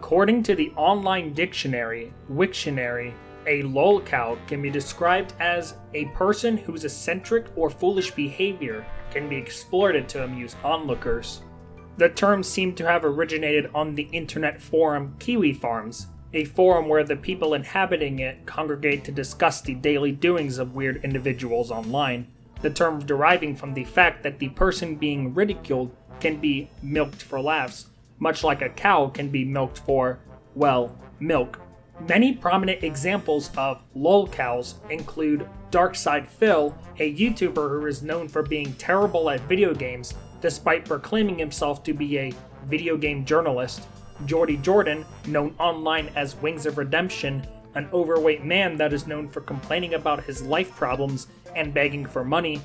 According to the online dictionary, Wiktionary, a lolcow can be described as a person whose eccentric or foolish behavior can be exploited to amuse onlookers. The term seemed to have originated on the internet forum Kiwi Farms, a forum where the people inhabiting it congregate to discuss the daily doings of weird individuals online, the term deriving from the fact that the person being ridiculed can be milked for laughs, much like a cow can be milked for, well, milk. Many prominent examples of lolcows include Darkside Phil, a YouTuber who is known for being terrible at video games despite proclaiming himself to be a video game journalist, Jordy Jordan, known online as Wings of Redemption, an overweight man that is known for complaining about his life problems and begging for money,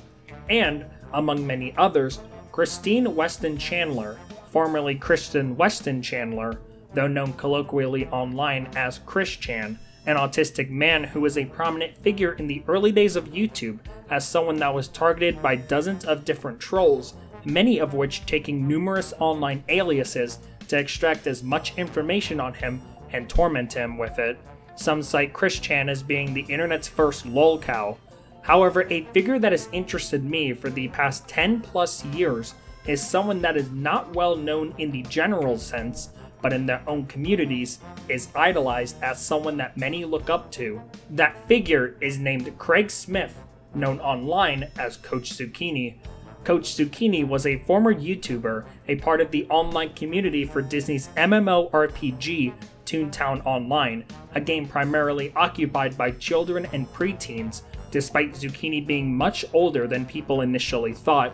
and, among many others, Christine Weston Chandler, formerly Kristen Weston Chandler, though known colloquially online as Chris Chan, an autistic man who was a prominent figure in the early days of YouTube as someone that was targeted by dozens of different trolls, many of which taking numerous online aliases to extract as much information on him and torment him with it. Some cite Chris Chan as being the internet's first lolcow. However, a figure that has interested me for the past 10 plus years is someone that is not well known in the general sense, but in their own communities is idolized as someone that many look up to. That figure is named Craig Smith, known online as Coach Zucchini. Coach Zucchini was a former YouTuber, a part of the online community for Disney's MMORPG, Toontown Online, a game primarily occupied by children and preteens, despite Zucchini being much older than people initially thought.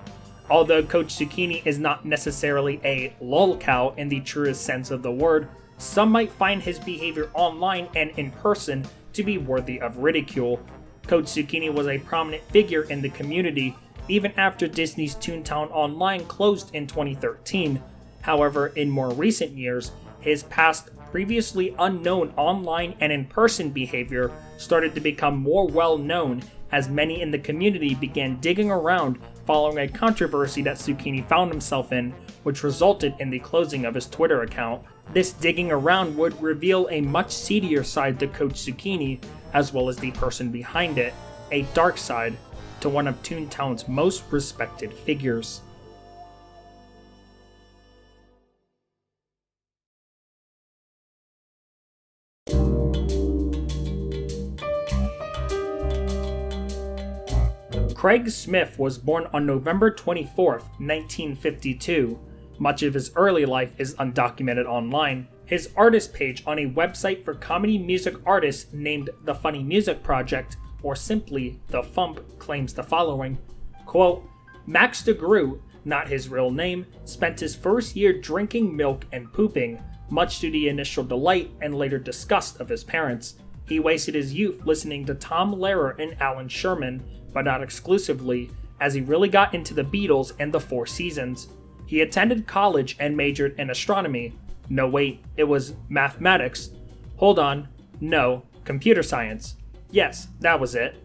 Although Coach Zucchini is not necessarily a lolcow in the truest sense of the word, some might find his behavior online and in person to be worthy of ridicule. Coach Zucchini was a prominent figure in the community even after Disney's Toontown Online closed in 2013. However, in more recent years, his past previously unknown online and in-person behavior started to become more well known as many in the community began digging around following a controversy that Zucchini found himself in, which resulted in the closing of his Twitter account. This digging around would reveal a much seedier side to Coach Zucchini, as well as the person behind it, a dark side to one of Toontown's most respected figures. Craig Smith was born on November 24, 1952. Much of his early life is undocumented online. His artist page on a website for comedy music artists named The Funny Music Project, or simply The Fump, claims the following, quote, Max DeGroot, not his real name, spent his first year drinking milk and pooping, much to the initial delight and later disgust of his parents. He wasted his youth listening to Tom Lehrer and Alan Sherman, but not exclusively, as he really got into the Beatles and the Four Seasons. He attended college and majored in astronomy. No wait, it was mathematics. Hold on, no, computer science. Yes, that was it.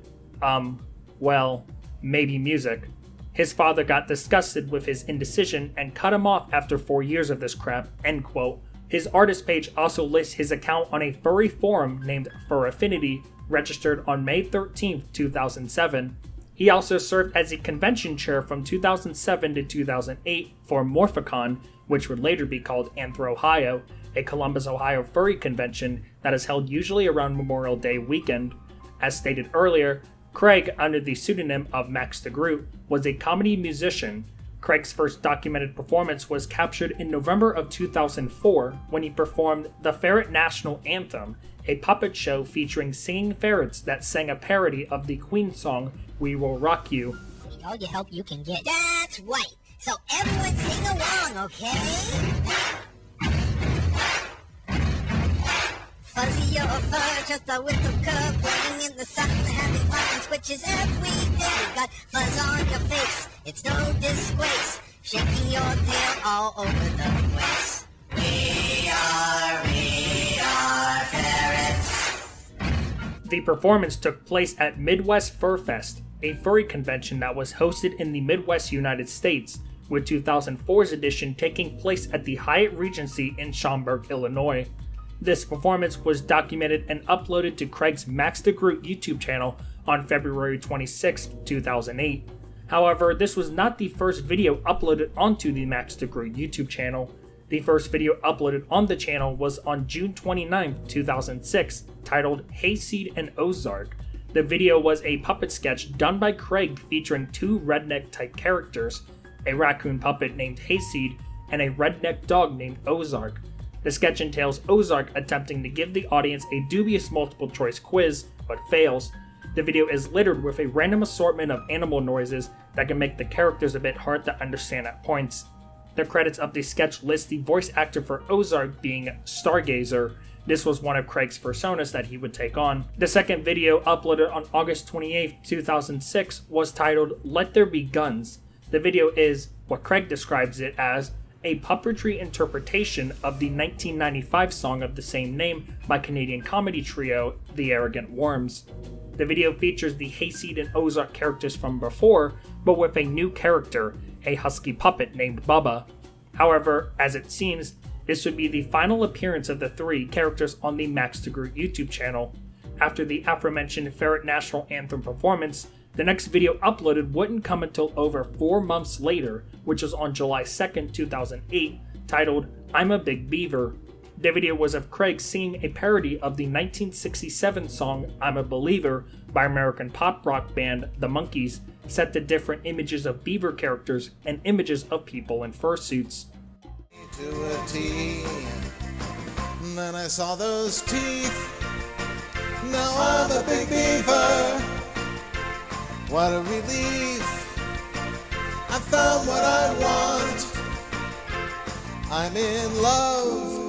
Well, maybe music. His father got disgusted with his indecision and cut him off after 4 years of this crap, end quote. His artist page also lists his account on a furry forum named Fur Affinity, registered on May 13, 2007. He also served as a convention chair from 2007 to 2008 for Morphicon, which would later be called Anthro Ohio, a Columbus, Ohio furry convention that is held usually around Memorial Day weekend. As stated earlier, Craig, under the pseudonym of Max DeGroot, was a comedy musician. Craig's first documented performance was captured in November of 2004 when he performed the Ferret National Anthem, a puppet show featuring singing ferrets that sang a parody of the Queen song We Will Rock You. All the help you can get. That's right. So everyone sing along, okay? Fuzzy or fur, just a whiff of curve, playing in the sun, having fun and switches every day. You got fuzz on your face, it's no disgrace, shaking your tail all over the place. We are ferrets. The performance took place at Midwest Fur Fest, a furry convention that was hosted in the Midwest United States, with 2004's edition taking place at the Hyatt Regency in Schaumburg, Illinois. This performance was documented and uploaded to Craig's Max the Groot YouTube channel on February 26, 2008. However, this was not the first video uploaded onto the Max the Groot YouTube channel. The first video uploaded on the channel was on June 29, 2006, titled Hayseed and Ozark. The video was a puppet sketch done by Craig featuring two redneck-type characters, a raccoon puppet named Hayseed and a redneck dog named Ozark. The sketch entails Ozark attempting to give the audience a dubious multiple-choice quiz, but fails. The video is littered with a random assortment of animal noises that can make the characters a bit hard to understand at points. The credits of the sketch list the voice actor for Ozark being Stargazer. This was one of Craig's personas that he would take on. The second video, uploaded on August 28, 2006, was titled Let There Be Guns. The video is, what Craig describes it as, a puppetry interpretation of the 1995 song of the same name by Canadian comedy trio The Arrogant Worms. The video features the Hayseed and Ozark characters from before, but with a new character, a husky puppet named Bubba. However, as it seems, this would be the final appearance of the three characters on the Max the Groot YouTube channel. After the aforementioned Ferret National Anthem performance, the next video uploaded wouldn't come until over 4 months later, which was on July 2, 2008, titled I'm a Big Beaver. The video was of Craig singing a parody of the 1967 song I'm a Believer by American pop rock band The Monkees, set to different images of beaver characters and images of people in fursuits. To a T, and then I saw those teeth. Now I'm a big beaver. What a relief. I found what I want. I'm in love.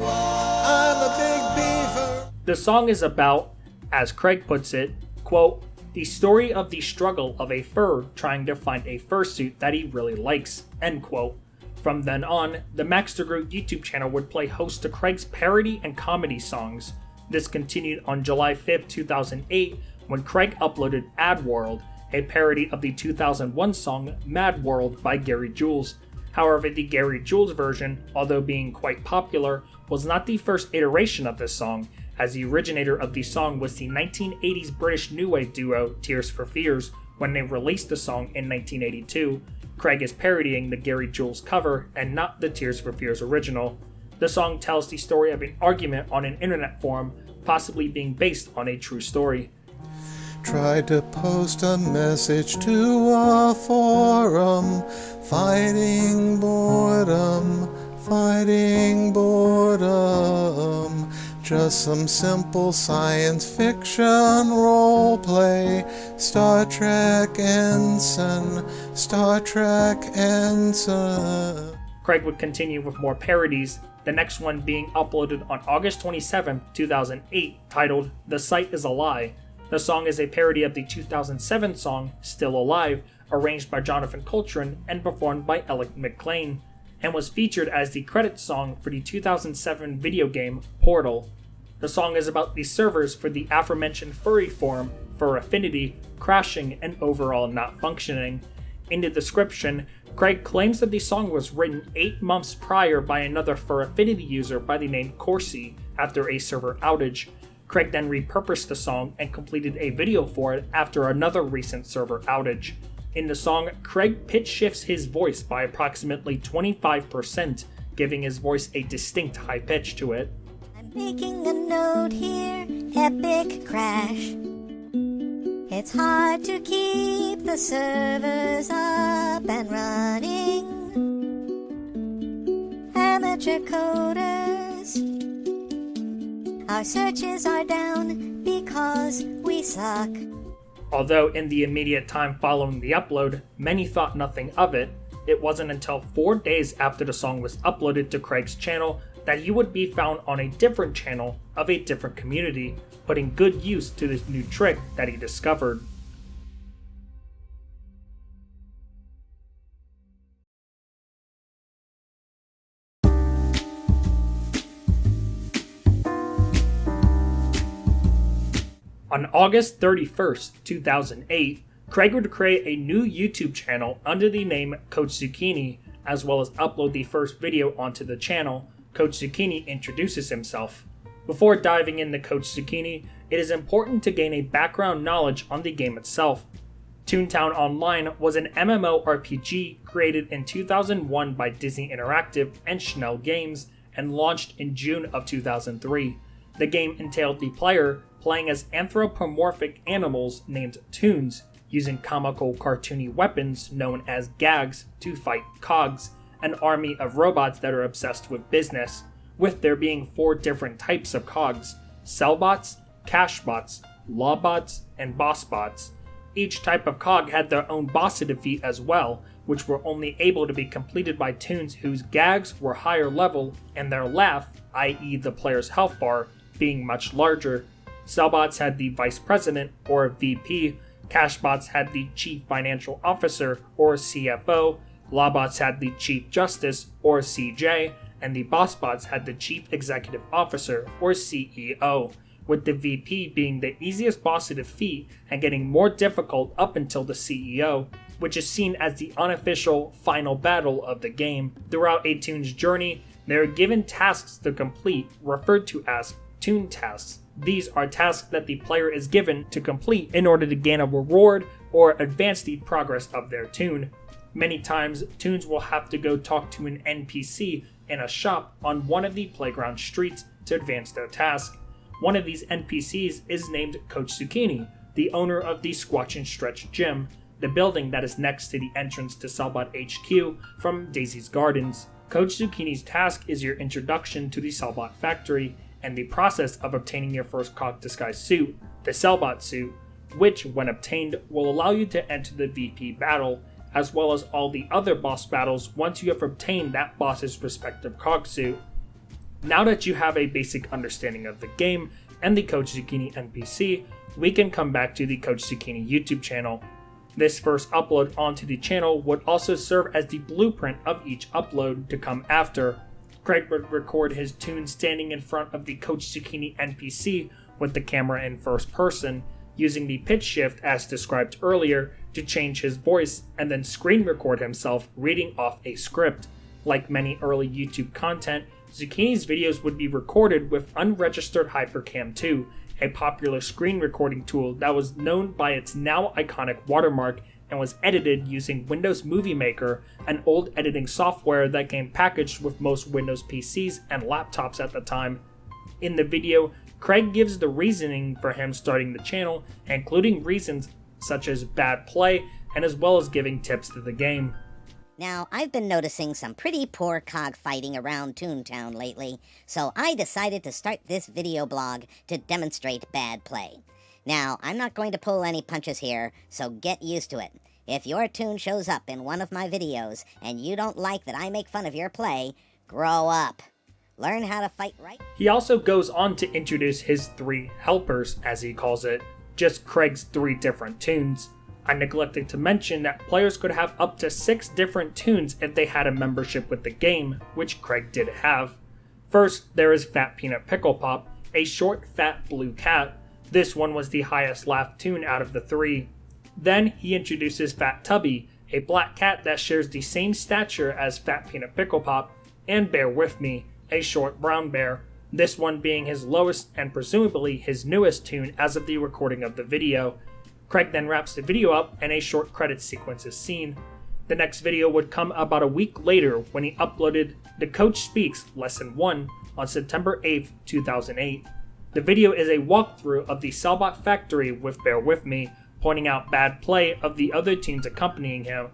I'm a big beaver. The song is about, as Craig puts it, quote, the story of the struggle of a fur trying to find a fursuit that he really likes, end quote. From then on, the Max the Groot YouTube channel would play host to Craig's parody and comedy songs. This continued on July 5, 2008, when Craig uploaded Ad World, a parody of the 2001 song Mad World by Gary Jules. However, the Gary Jules version, although being quite popular, was not the first iteration of this song, as the originator of the song was the 1980s British new wave duo Tears for Fears when they released the song in 1982. Craig is parodying the Gary Jules cover and not the Tears for Fears original. The song tells the story of an argument on an internet forum, possibly being based on a true story. Tried to post a message to a forum, fighting boredom, just some simple science fiction role play, Star Trek Ensign. Craig would continue with more parodies, the next one being uploaded on August 27, 2008, titled The Sight is a Lie. The song is a parody of the 2007 song Still Alive, arranged by Jonathan Coltrane and performed by Alec McLean, and was featured as the credits song for the 2007 video game Portal. The song is about the servers for the aforementioned furry forum, Fur Affinity, crashing and overall not functioning. In the description, Craig claims that the song was written 8 months prior by another Fur Affinity user by the name Corsi after a server outage. Craig then repurposed the song and completed a video for it after another recent server outage. In the song, Craig pitch shifts his voice by approximately 25%, giving his voice a distinct high pitch to it. I'm making a note here, epic crash. It's hard to keep the servers up and running. Amateur coders, our searches are down because we suck. Although in the immediate time following the upload, many thought nothing of it, it wasn't until 4 days after the song was uploaded to Craig's channel that he would be found on a different channel of a different community, putting good use to this new trick that he discovered. On August 31st, 2008, Craig would create a new YouTube channel under the name Coach Zucchini, as well as upload the first video onto the channel, Coach Zucchini introduces himself. Before diving into Coach Zucchini, it is important to gain a background knowledge on the game itself. Toontown Online was an MMORPG created in 2001 by Disney Interactive and Schnell Games and launched in June of 2003. The game entailed the player playing as anthropomorphic animals named toons, using comical cartoony weapons known as gags to fight cogs, an army of robots that are obsessed with business, with there being 4 different types of cogs: sellbots, cashbots, lawbots, and bossbots. Each type of cog had their own boss to defeat as well, which were only able to be completed by toons whose gags were higher level and their laugh, i.e. the player's health bar, being much larger. Sellbots had the Vice President, or VP, Cashbots had the Chief Financial Officer, or CFO, Lawbots had the Chief Justice, or CJ, and the Bossbots had the Chief Executive Officer, or CEO, with the VP being the easiest boss to defeat and getting more difficult up until the CEO, which is seen as the unofficial final battle of the game. Throughout a toon's journey, they are given tasks to complete, referred to as toon tasks. These are tasks that the player is given to complete in order to gain a reward or advance the progress of their toon. Many times, toons will have to go talk to an NPC in a shop on one of the playground streets to advance their task. One of these NPCs is named Coach Zucchini, the owner of the Squatch and Stretch Gym, the building that is next to the entrance to Cellbot HQ from Daisy's Gardens. Coach Zucchini's task is your introduction to the Cellbot factory and the process of obtaining your first cog disguise suit, the Cellbot suit, which, when obtained, will allow you to enter the VP battle, as well as all the other boss battles once you have obtained that boss's respective cog suit. Now that you have a basic understanding of the game and the Coach Zucchini NPC, we can come back to the Coach Zucchini YouTube channel. This first upload onto the channel would also serve as the blueprint of each upload to come after. Craig would record his toon standing in front of the Coach Zucchini NPC with the camera in first person, using the pitch shift as described earlier to change his voice, and then screen record himself reading off a script. Like many early YouTube content, Zucchini's videos would be recorded with unregistered Hypercam 2, a popular screen recording tool that was known by its now iconic watermark and was edited using Windows Movie Maker, an old editing software that came packaged with most Windows PCs and laptops at the time. In the video, Craig gives the reasoning for him starting the channel, including reasons such as bad play, and as well as giving tips to the game. Now, I've been noticing some pretty poor cog fighting around Toontown lately, so I decided to start this video blog to demonstrate bad play. Now, I'm not going to pull any punches here, so get used to it. If your toon shows up in one of my videos and you don't like that I make fun of your play, grow up. Learn how to fight right. He also goes on to introduce his 3 helpers, as he calls it, just Craig's 3 different toons. I neglected to mention that players could have up to 6 different toons if they had a membership with the game, which Craig did have. First, there is Fat Peanut Pickle Pop, a short, fat blue cat. This one was the highest laugh toon out of the 3. Then he introduces Fat Tubby, a black cat that shares the same stature as Fat Peanut Pickle Pop, and Bear With Me, a short brown bear, this one being his lowest and presumably his newest toon as of the recording of the video. Craig then wraps the video up and a short credits sequence is seen. The next video would come about a week later when he uploaded The Coach Speaks Lesson 1 on September 8th, 2008. The video is a walkthrough of the Cellbot factory with Bear With Me, pointing out bad play of the other toons accompanying him.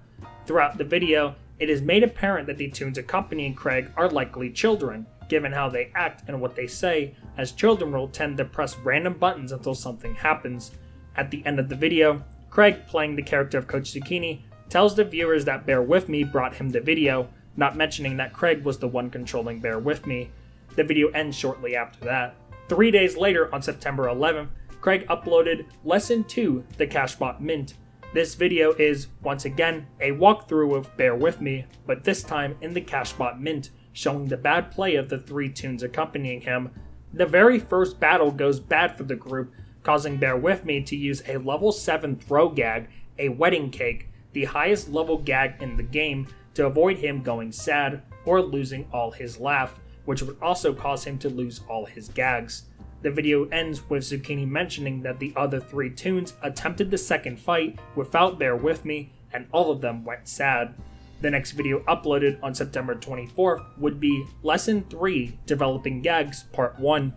Throughout the video, it is made apparent that the toons accompanying Craig are likely children, given how they act and what they say, as children will tend to press random buttons until something happens. At the end of the video, Craig, playing the character of Coach Zucchini, tells the viewers that Bear With Me brought him the video, not mentioning that Craig was the one controlling Bear With Me. The video ends shortly after that. 3 days later, on September 11th, Craig uploaded Lesson 2, The Cashbot Mint. This video is, once again, a walkthrough of Bear With Me, but this time in the Cashbot Mint, showing the bad play of the 3 toons accompanying him. The very first battle goes bad for the group, causing Bear With Me to use a level 7 throw gag, a wedding cake, the highest level gag in the game, to avoid him going sad or losing all his laugh, which would also cause him to lose all his gags. The video ends with Zucchini mentioning that the other 3 toons attempted the second fight without Bear With Me, and all of them went sad. The next video uploaded on September 24th would be Lesson 3 Developing Gags Part 1.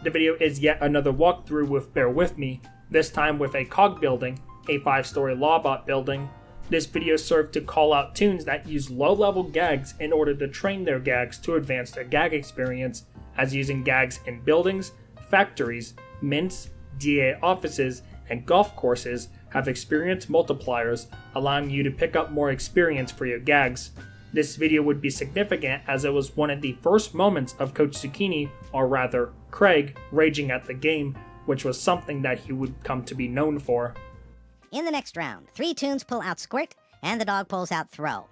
The video is yet another walkthrough with Bear With Me, this time with a cog building, a 5-story lawbot building. This video served to call out toons that use low-level gags in order to train their gags to advance their gag experience, as using gags in buildings, factories, mints, DA offices, and golf courses have experience multipliers, allowing you to pick up more experience for your gags. This video would be significant as it was one of the first moments of Coach Zucchini, or rather, Craig, raging at the game, which was something that he would come to be known for. In the next round, 3 toons pull out Squirt, and the dog pulls out Throw.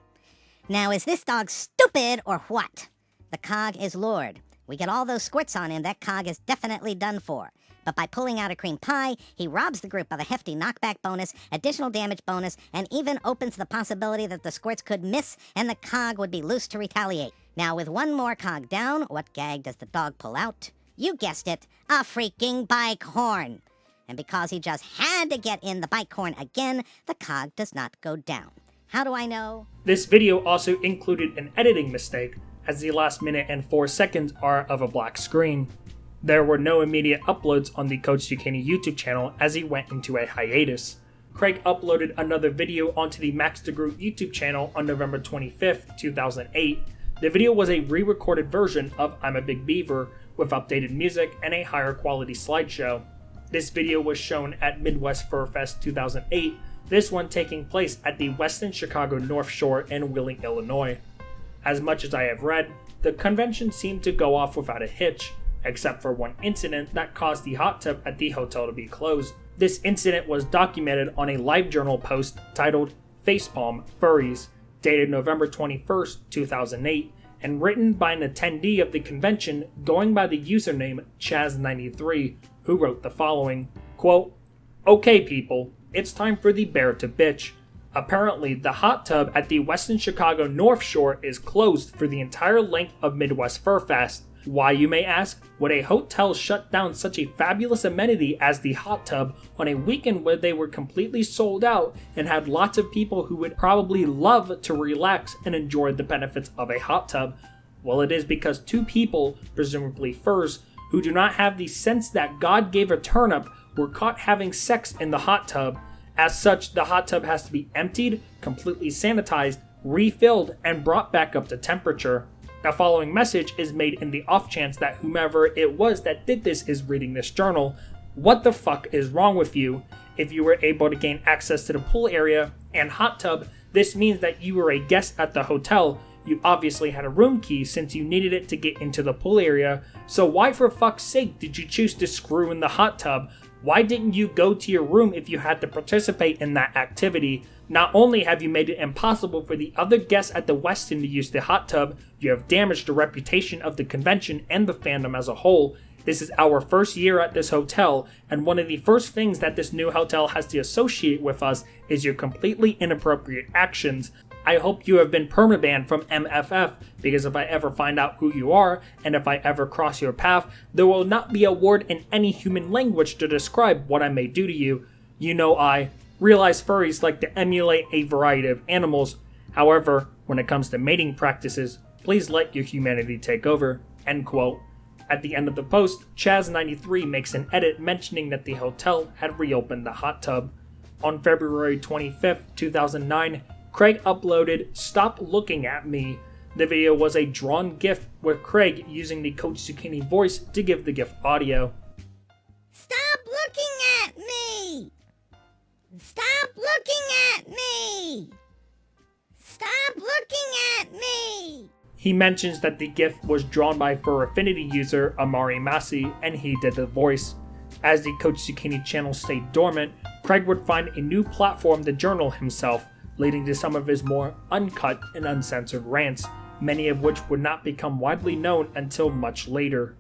Now, is this dog stupid or what? The cog is lured. We get all those squirts on him, that cog is definitely done for. But by pulling out a cream pie, he robs the group of a hefty knockback bonus, additional damage bonus, and even opens the possibility that the squirts could miss and the cog would be loose to retaliate. Now, with one more cog down, what gag does the dog pull out? You guessed it, a freaking bike horn. And because he just had to get in the bike horn again, the cog does not go down. How do I know? This video also included an editing mistake, as the last minute and 4 seconds are of a black screen. There were no immediate uploads on the Coach Zucchini YouTube channel as he went into a hiatus. Craig uploaded another video onto the Max DeGroot YouTube channel on November 25th, 2008. The video was a re-recorded version of I'm a Big Beaver with updated music and a higher quality slideshow. This video was shown at Midwest Fur Fest 2008, this one taking place at the Westin Chicago North Shore in Wheeling, Illinois. As much as I have read, the convention seemed to go off without a hitch, except for one incident that caused the hot tub at the hotel to be closed. This incident was documented on a LiveJournal post titled Facepalm Furries, dated November 21st, 2008, and written by an attendee of the convention going by the username Chaz93, who wrote the following, quote, "Okay people, it's time for the bear to bitch. Apparently, the hot tub at the Westin Chicago North Shore is closed for the entire length of Midwest Fur Fest. Why, you may ask? Would a hotel shut down such a fabulous amenity as the hot tub on a weekend where they were completely sold out and had lots of people who would probably love to relax and enjoy the benefits of a hot tub? Well, it is because 2 people, presumably furs, who do not have the sense that God gave a turnip, were caught having sex in the hot tub. As such, the hot tub has to be emptied, completely sanitized, refilled, and brought back up to temperature. The following message is made in the off chance that whomever it was that did this is reading this journal. What the fuck is wrong with you? If you were able to gain access to the pool area and hot tub, this means that you were a guest at the hotel. You obviously had a room key since you needed it to get into the pool area, so why for fuck's sake did you choose to screw in the hot tub? Why didn't you go to your room if you had to participate in that activity? Not only have you made it impossible for the other guests at the Westin to use the hot tub, you have damaged the reputation of the convention and the fandom as a whole. This is our first year at this hotel, and one of the first things that this new hotel has to associate with us is your completely inappropriate actions. I hope you have been permabanned from MFF, because if I ever find out who you are, and if I ever cross your path, there will not be a word in any human language to describe what I may do to you. You know I realize furries like to emulate a variety of animals. However, when it comes to mating practices, please let your humanity take over." End quote. At the end of the post, Chaz93 makes an edit mentioning that the hotel had reopened the hot tub. On February 25th, 2009, Craig uploaded Stop Looking At Me. The video was a drawn GIF with Craig using the Coach Zucchini voice to give the GIF audio. Stop looking at me! Stop looking at me! Stop looking at me! He mentions that the GIF was drawn by Fur Affinity user Amari Massey, and he did the voice. As the Coach Zucchini channel stayed dormant, Craig would find a new platform to journal himself, leading to some of his more uncut and uncensored rants, many of which would not become widely known until much later.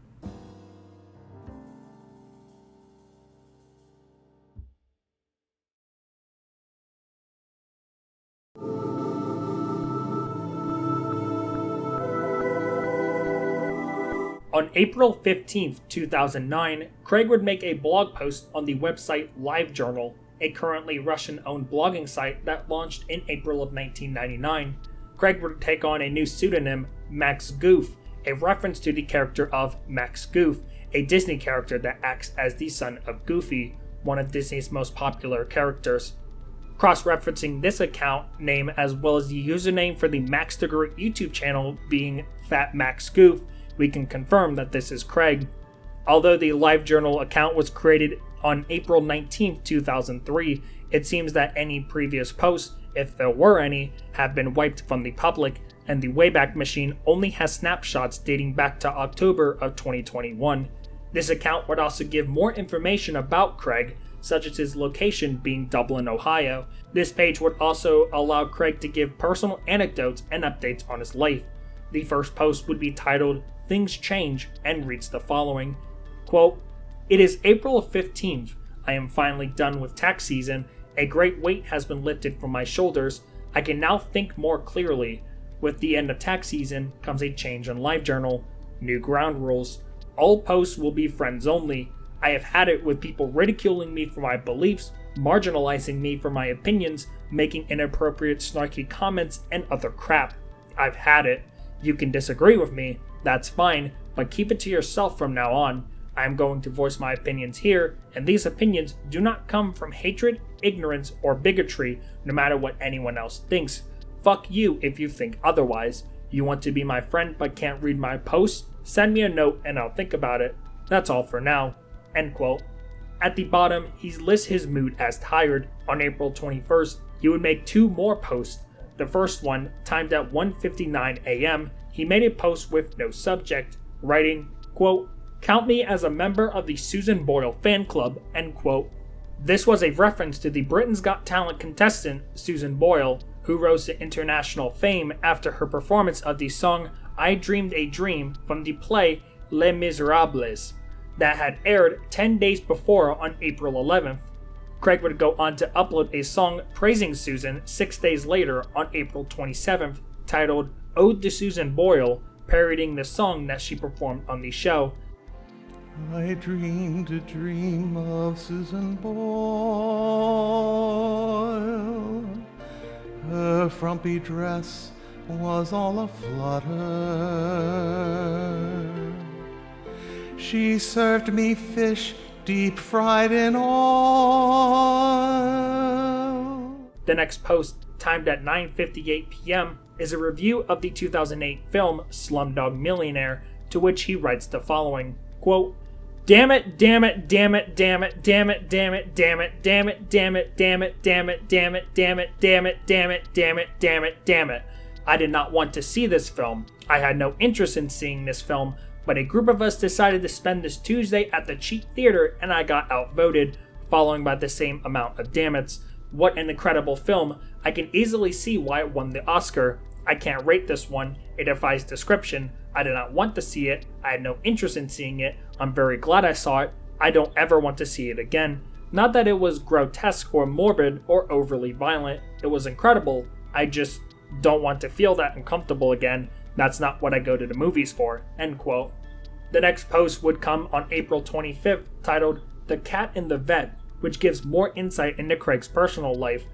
On April 15th, 2009, Craig would make a blog post on the website LiveJournal, a currently Russian-owned blogging site that launched in April of 1999. Craig would take on a new pseudonym, Max Goof, a reference to the character of Max Goof, a Disney character that acts as the son of Goofy, one of Disney's most popular characters. Cross-referencing this account name as well as the username for the Max the Groot YouTube channel being Fat Max Goof, we can confirm that this is Craig. Although the LiveJournal account was created on April 19, 2003, it seems that any previous posts, if there were any, have been wiped from the public, and the Wayback Machine only has snapshots dating back to October of 2021. This account would also give more information about Craig, such as his location being Dublin, Ohio. This page would also allow Craig to give personal anecdotes and updates on his life. The first post would be titled, Things Change, and reads the following, quote, "It is April 15th. I am finally done with tax season. A great weight has been lifted from my shoulders. I can now think more clearly. With the end of tax season comes a change on LiveJournal. New ground rules. All posts will be friends only. I have had it with people ridiculing me for my beliefs, marginalizing me for my opinions, making inappropriate snarky comments, and other crap. I've had it. You can disagree with me, that's fine, but keep it to yourself from now on. I am going to voice my opinions here, and these opinions do not come from hatred, ignorance, or bigotry, no matter what anyone else thinks. Fuck you if you think otherwise. You want to be my friend but can't read my posts? Send me a note and I'll think about it. That's all for now." End quote. At the bottom, he lists his mood as tired. On April 21st, he would make two more posts. The first one, timed at 1:59 a.m., he made a post with no subject, writing, quote, "Count me as a member of the Susan Boyle fan club," end quote. This was a reference to the Britain's Got Talent contestant, Susan Boyle, who rose to international fame after her performance of the song I Dreamed a Dream from the play Les Miserables, that had aired 10 days before on April 11th. Craig would go on to upload a song praising Susan 6 days later on April 27th, titled Ode to Susan Boyle, parodying the song that she performed on the show. I dreamed a dream of Susan Boyle. Her frumpy dress was all aflutter. She served me fish deep fried in oil. The next post, timed at 9:58 p.m., is a review of the 2008 film Slumdog Millionaire, to which he writes the following, quote, "Damn it, damn it, damn it, damn it, damn it, damn it, damn it, damn it, damn it, damn it, damn it, damn it, damn it, damn it, damn it, damn it, damn it, damn it. I did not want to see this film. I had no interest in seeing this film, but a group of us decided to spend this Tuesday at the cheap theater and I got outvoted, following by the same amount of dammits. What an incredible film. I can easily see why it won the Oscar. I can't rate this one. It defies description. I did not want to see it. I had no interest in seeing it. I'm very glad I saw it. I don't ever want to see it again. Not that it was grotesque or morbid or overly violent. It was incredible. I just don't want to feel that uncomfortable again. That's not what I go to the movies for." End quote. The next post would come on April 25th, titled The Cat in the Vet, which gives more insight into Craig's personal life.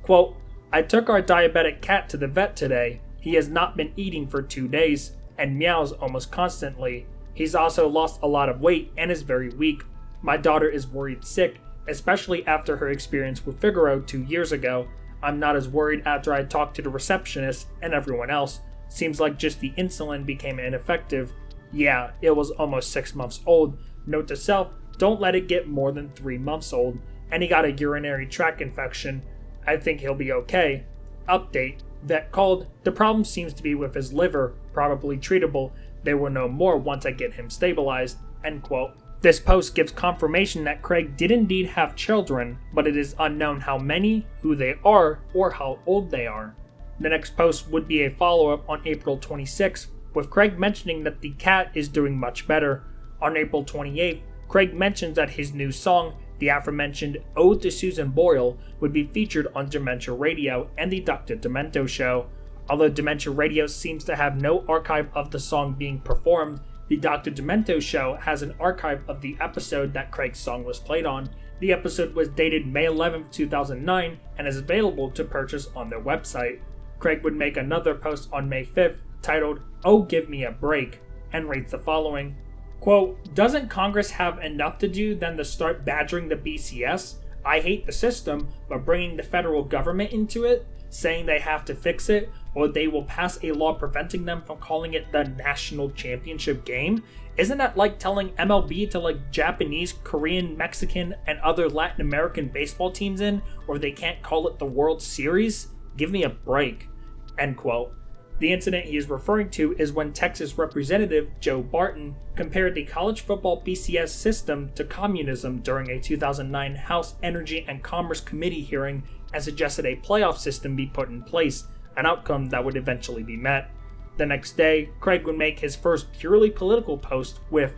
Quote, "I took our diabetic cat to the vet today. He has not been eating for 2 days and meows almost constantly. He's also lost a lot of weight and is very weak. My daughter is worried sick, especially after her experience with Figaro 2 years ago. I'm not as worried after I talked to the receptionist and everyone else. Seems like just the insulin became ineffective. Yeah, it was almost 6 months old. Note to self, don't let it get more than 3 months old. And he got a urinary tract infection. I think he'll be okay. Update, vet called. The problem seems to be with his liver, probably treatable. They will know more once I get him stabilized." End quote. This post gives confirmation that Craig did indeed have children, but it is unknown how many, who they are, or how old they are. The next post would be a follow-up on April 26th, with Craig mentioning that the cat is doing much better. On April 28th, Craig mentions that his new song, the aforementioned Ode to Susan Boyle, would be featured on Dementia Radio and the Dr. Demento Show. Although Dementia Radio seems to have no archive of the song being performed, The Dr. Demento show has an archive of the episode that Craig's song was played on. The episode was dated May 11, 2009, and is available to purchase on their website. Craig would make another post on May 5th titled, "Oh Give Me a Break," and writes the following, quote, "Doesn't Congress have enough to do than to start badgering the BCS? I hate the system, but bringing the federal government into it, saying they have to fix it, or they will pass a law preventing them from calling it the national championship game? Isn't that like telling MLB to let Japanese, Korean, Mexican, and other Latin American baseball teams in, or they can't call it the World Series? Give me a break." End quote. The incident he is referring to is when Texas Representative Joe Barton compared the college football BCS system to communism during a 2009 House Energy and Commerce Committee hearing and suggested a playoff system be put in place, an outcome that would eventually be met. The next day, Craig would make his first purely political post with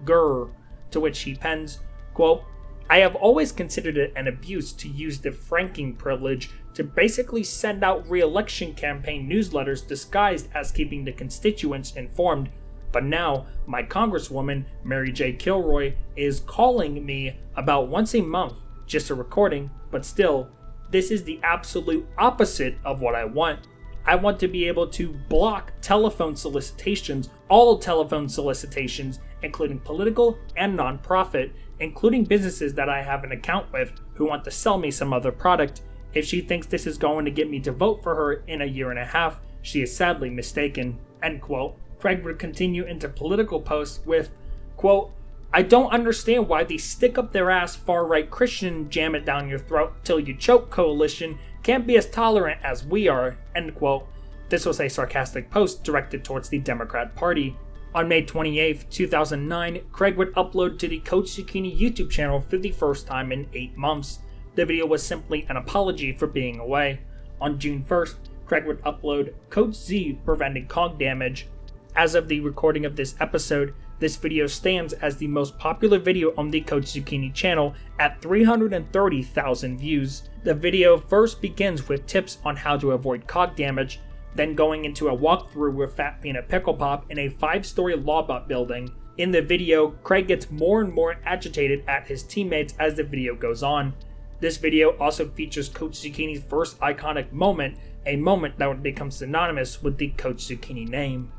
"grr," to which he pens, quote, "I have always considered it an abuse to use the franking privilege to basically send out re-election campaign newsletters disguised as keeping the constituents informed, but now my Congresswoman, Mary J. Kilroy, is calling me about once a month, just a recording, but still, this is the absolute opposite of what I want. I want to be able to block telephone solicitations, all telephone solicitations, including political and nonprofit, including businesses that I have an account with who want to sell me some other product. If she thinks this is going to get me to vote for her in a year and a half, she is sadly mistaken." End quote. Craig would continue into political posts with, quote, "I don't understand why the stick up their ass far-right Christian jam it down your throat till you choke coalition can't be as tolerant as we are." End quote. This was a sarcastic post directed towards the Democrat Party. On May 28, 2009, Craig would upload to the Coach Zucchini YouTube channel for the first time in 8 months. The video was simply an apology for being away. On June 1st, Craig would upload Coach Z Preventing Cog Damage. As of the recording of this episode, this video stands as the most popular video on the Coach Zucchini channel at 330,000 views. The video first begins with tips on how to avoid cog damage, then going into a walkthrough with Fat Peanut Pickle Pop in a 5-story Lawbot building. In the video, Craig gets more and more agitated at his teammates as the video goes on. This video also features Coach Zucchini's first iconic moment, a moment that would become synonymous with the Coach Zucchini name.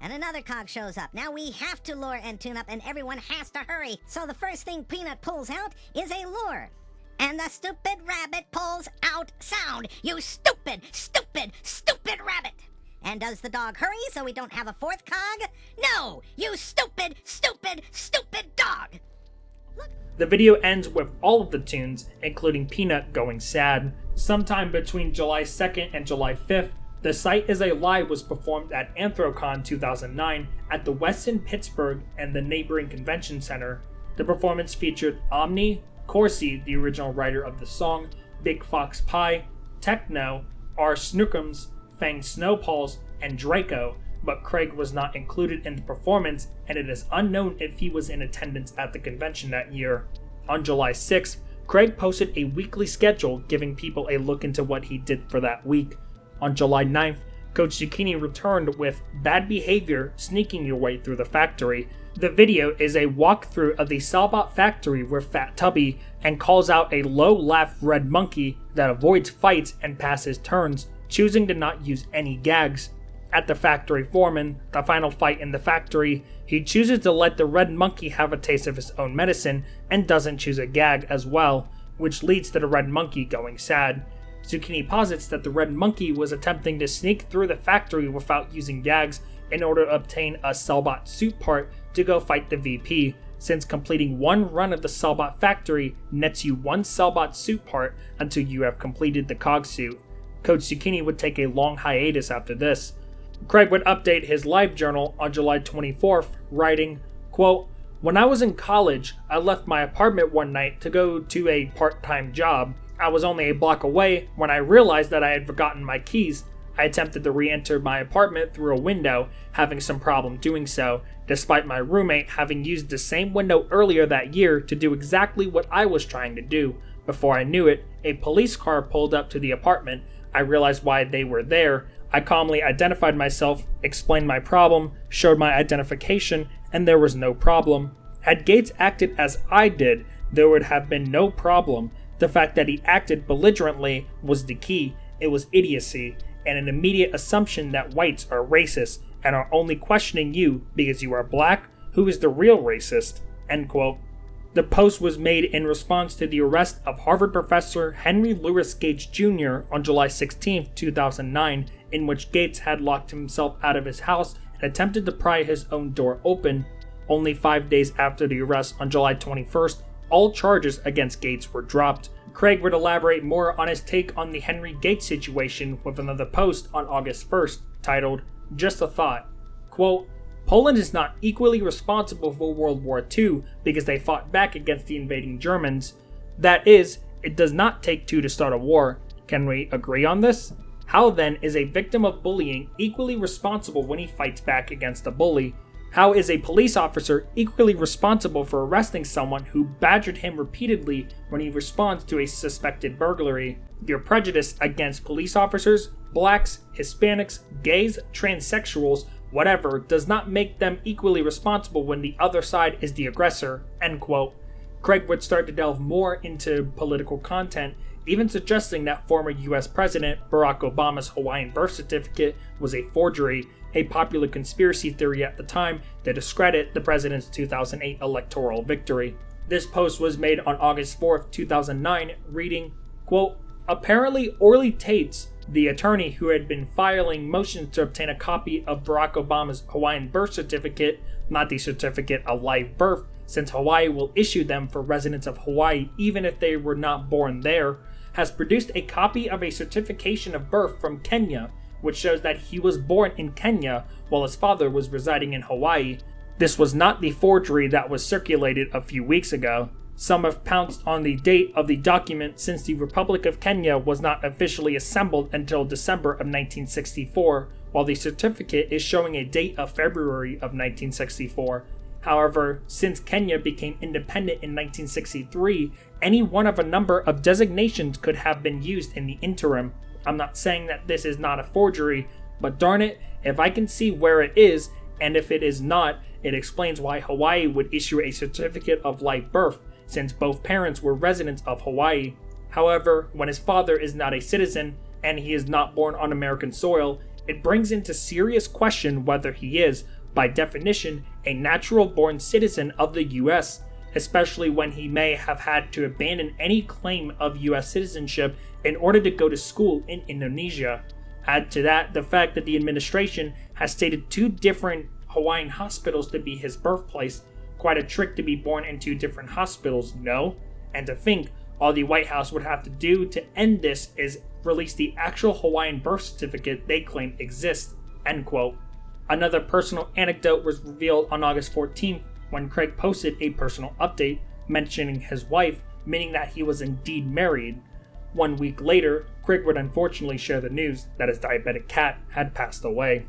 And another cog shows up. Now we have to lure and tune up, and everyone has to hurry. So the first thing Peanut pulls out is a lure. And the stupid rabbit pulls out sound. You stupid, stupid, stupid rabbit. And does the dog hurry so we don't have a fourth cog? No, you stupid, stupid, stupid dog. Look. The video ends with all of the tunes, including Peanut going sad. Sometime between July 2nd and July 5th, The Sight Is a Lie was performed at Anthrocon 2009 at the Westin Pittsburgh and the neighboring convention center. The performance featured Omni, Corsi, the original writer of the song, Big Fox Pie, Techno, R. Snookums, Fang Snowpalls, and Draco, but Craig was not included in the performance, and it is unknown if he was in attendance at the convention that year. On July 6th, Craig posted a weekly schedule giving people a look into what he did for that week. On July 9th, Coach Zucchini returned with Bad Behavior Sneaking Your Way Through the Factory. The video is a walkthrough of the Salbot factory with Fat Tubby and calls out a low-laugh red monkey that avoids fights and passes turns, choosing to not use any gags. At the factory foreman, the final fight in the factory, he chooses to let the red monkey have a taste of his own medicine and doesn't choose a gag as well, which leads to the red monkey going sad. Zucchini posits that the red monkey was attempting to sneak through the factory without using gags in order to obtain a Cellbot suit part to go fight the VP, since completing one run of the Cellbot factory nets you one Cellbot suit part until you have completed the cog suit. Coach Zucchini would take a long hiatus after this. Craig would update his LiveJournal on July 24th, writing, quote, "When I was in college, I left my apartment one night to go to a part-time job. I was only a block away when I realized that I had forgotten my keys. I attempted to re-enter my apartment through a window, having some problem doing so, despite my roommate having used the same window earlier that year to do exactly what I was trying to do. Before I knew it, a police car pulled up to the apartment. I realized why they were there. I calmly identified myself, explained my problem, showed my identification, and there was no problem. Had Gates acted as I did, there would have been no problem. The fact that he acted belligerently was the key. It was idiocy, and an immediate assumption that whites are racist and are only questioning you because you are black. Who is the real racist? End quote. The post was made in response to the arrest of Harvard professor Henry Louis Gates Jr. on July 16, 2009, in which Gates had locked himself out of his house and attempted to pry his own door open. Only 5 days after the arrest on July 21st, all charges against Gates were dropped. Craig would elaborate more on his take on the Henry Gates situation with another post on August 1st, titled, "Just a Thought." Quote, "Poland is not equally responsible for World War II because they fought back against the invading Germans. That is, it does not take two to start a war. Can we agree on this? How then is a victim of bullying equally responsible when he fights back against a bully? How is a police officer equally responsible for arresting someone who badgered him repeatedly when he responds to a suspected burglary? Your prejudice against police officers, blacks, Hispanics, gays, transsexuals, whatever, does not make them equally responsible when the other side is the aggressor." End quote. Craig would start to delve more into political content, even suggesting that former US President Barack Obama's Hawaiian birth certificate was a forgery, a popular conspiracy theory at the time to discredit the president's 2008 electoral victory. This post was made on August 4th, 2009, reading, quote, "Apparently Orly Tates, the attorney who had been filing motions to obtain a copy of Barack Obama's Hawaiian birth certificate, not the certificate of live birth, since Hawaii will issue them for residents of Hawaii even if they were not born there, has produced a copy of a certification of birth from Kenya, which shows that he was born in Kenya while his father was residing in Hawaii. This was not the forgery that was circulated a few weeks ago. Some have pounced on the date of the document since the Republic of Kenya was not officially assembled until December of 1964, while the certificate is showing a date of February of 1964. However, since Kenya became independent in 1963, any one of a number of designations could have been used in the interim. I'm not saying that this is not a forgery, but darn it, if I can see where it is, and if it is not, it explains why Hawaii would issue a certificate of live birth, since both parents were residents of Hawaii. However, when his father is not a citizen, and he is not born on American soil, it brings into serious question whether he is, by definition, a natural-born citizen of the US, especially when he may have had to abandon any claim of US citizenship in order to go to school in Indonesia. Add to that the fact that the administration has stated two different Hawaiian hospitals to be his birthplace. Quite a trick to be born in two different hospitals, no? And to think all the White House would have to do to end this is release the actual Hawaiian birth certificate they claim exists. End quote. Another personal anecdote was revealed on August 14th when Craig posted a personal update mentioning his wife, meaning that he was indeed married. 1 week later, Craig would unfortunately share the news that his diabetic cat had passed away.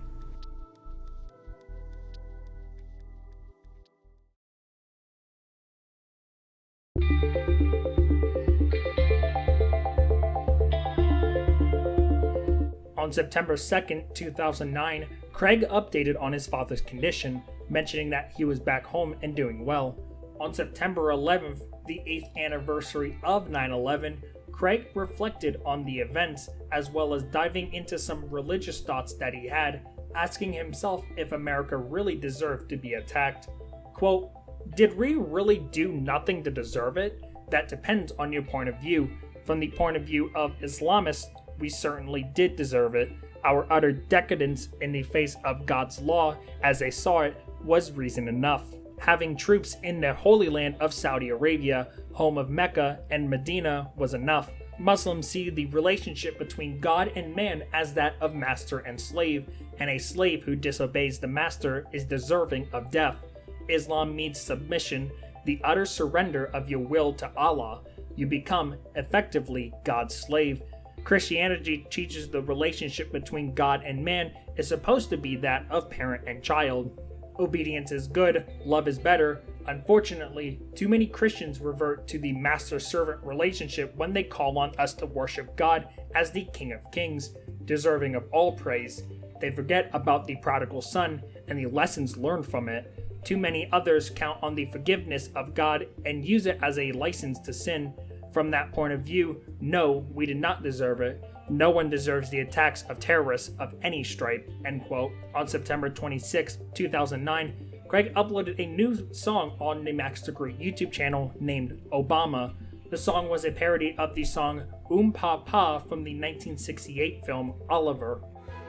On September 2nd, 2009, Craig updated on his father's condition, mentioning that he was back home and doing well. On September 11th, the 8th anniversary of 9/11, Craig reflected on the events as well as diving into some religious thoughts that he had, asking himself if America really deserved to be attacked. Quote, "Did we really do nothing to deserve it? That depends on your point of view. From the point of view of Islamists, we certainly did deserve it. Our utter decadence in the face of God's law, as they saw it, was reason enough. Having troops in the Holy Land of Saudi Arabia, home of Mecca and Medina, was enough. Muslims see the relationship between God and man as that of master and slave, and a slave who disobeys the master is deserving of death. Islam means submission, the utter surrender of your will to Allah. You become, effectively, God's slave. Christianity teaches the relationship between God and man is supposed to be that of parent and child. Obedience is good, love is better. Unfortunately, too many Christians revert to the master-servant relationship when they call on us to worship God as the King of Kings, deserving of all praise. They forget about the prodigal son and the lessons learned from it. Too many others count on the forgiveness of God and use it as a license to sin. From that point of view, no, we did not deserve it. No one deserves the attacks of terrorists of any stripe, end quote. On September 26, 2009, Craig uploaded a new song on the Max Degree YouTube channel named Obama. The song was a parody of the song Pa Pa from the 1968 film Oliver.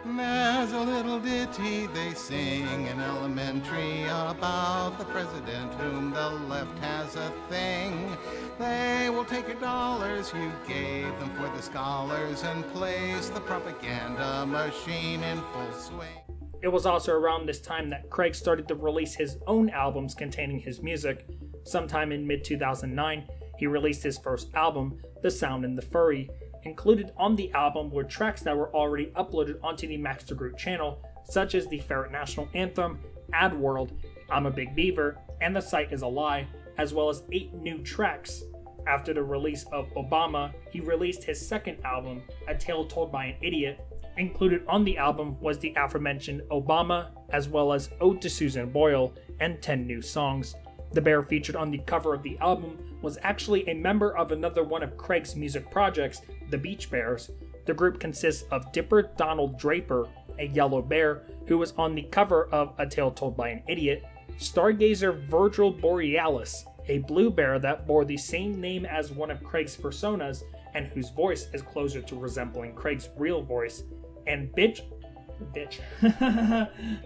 There's a little ditty they sing in elementary about the president whom the left has a thing. They will take your dollars you gave them for the scholars and place the propaganda machine in full swing. It was also around this time that Craig started to release his own albums containing his music. Sometime in mid-2009, he released his first album, The Sound and the Furry. Included on the album were tracks that were already uploaded onto the Max Group channel, such as the Ferret National Anthem, Ad World, I'm a Big Beaver, and The Sight is a Lie, as well as 8 new tracks. After the release of Obama, he released his second album, A Tale Told by an Idiot. Included on the album was the aforementioned Obama, as well as Ode to Susan Boyle, and 10 new songs. The bear featured on the cover of the album was actually a member of another one of Craig's music projects, the Beach Bears. The group consists of Dipper Donald Draper, a yellow bear who was on the cover of A Tale Told by an Idiot, Stargazer Virgil Borealis, a blue bear that bore the same name as one of Craig's personas and whose voice is closer to resembling Craig's real voice, and Bitch.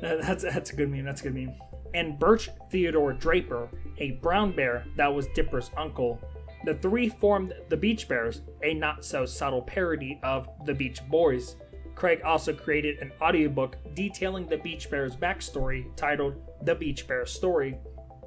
that's a good meme. And Birch Theodore Draper, a brown bear that was Dipper's uncle. The three formed the Beach Bears, a not-so-subtle parody of The Beach Boys. Craig also created an audiobook detailing the Beach Bears' backstory titled The Beach Bears Story.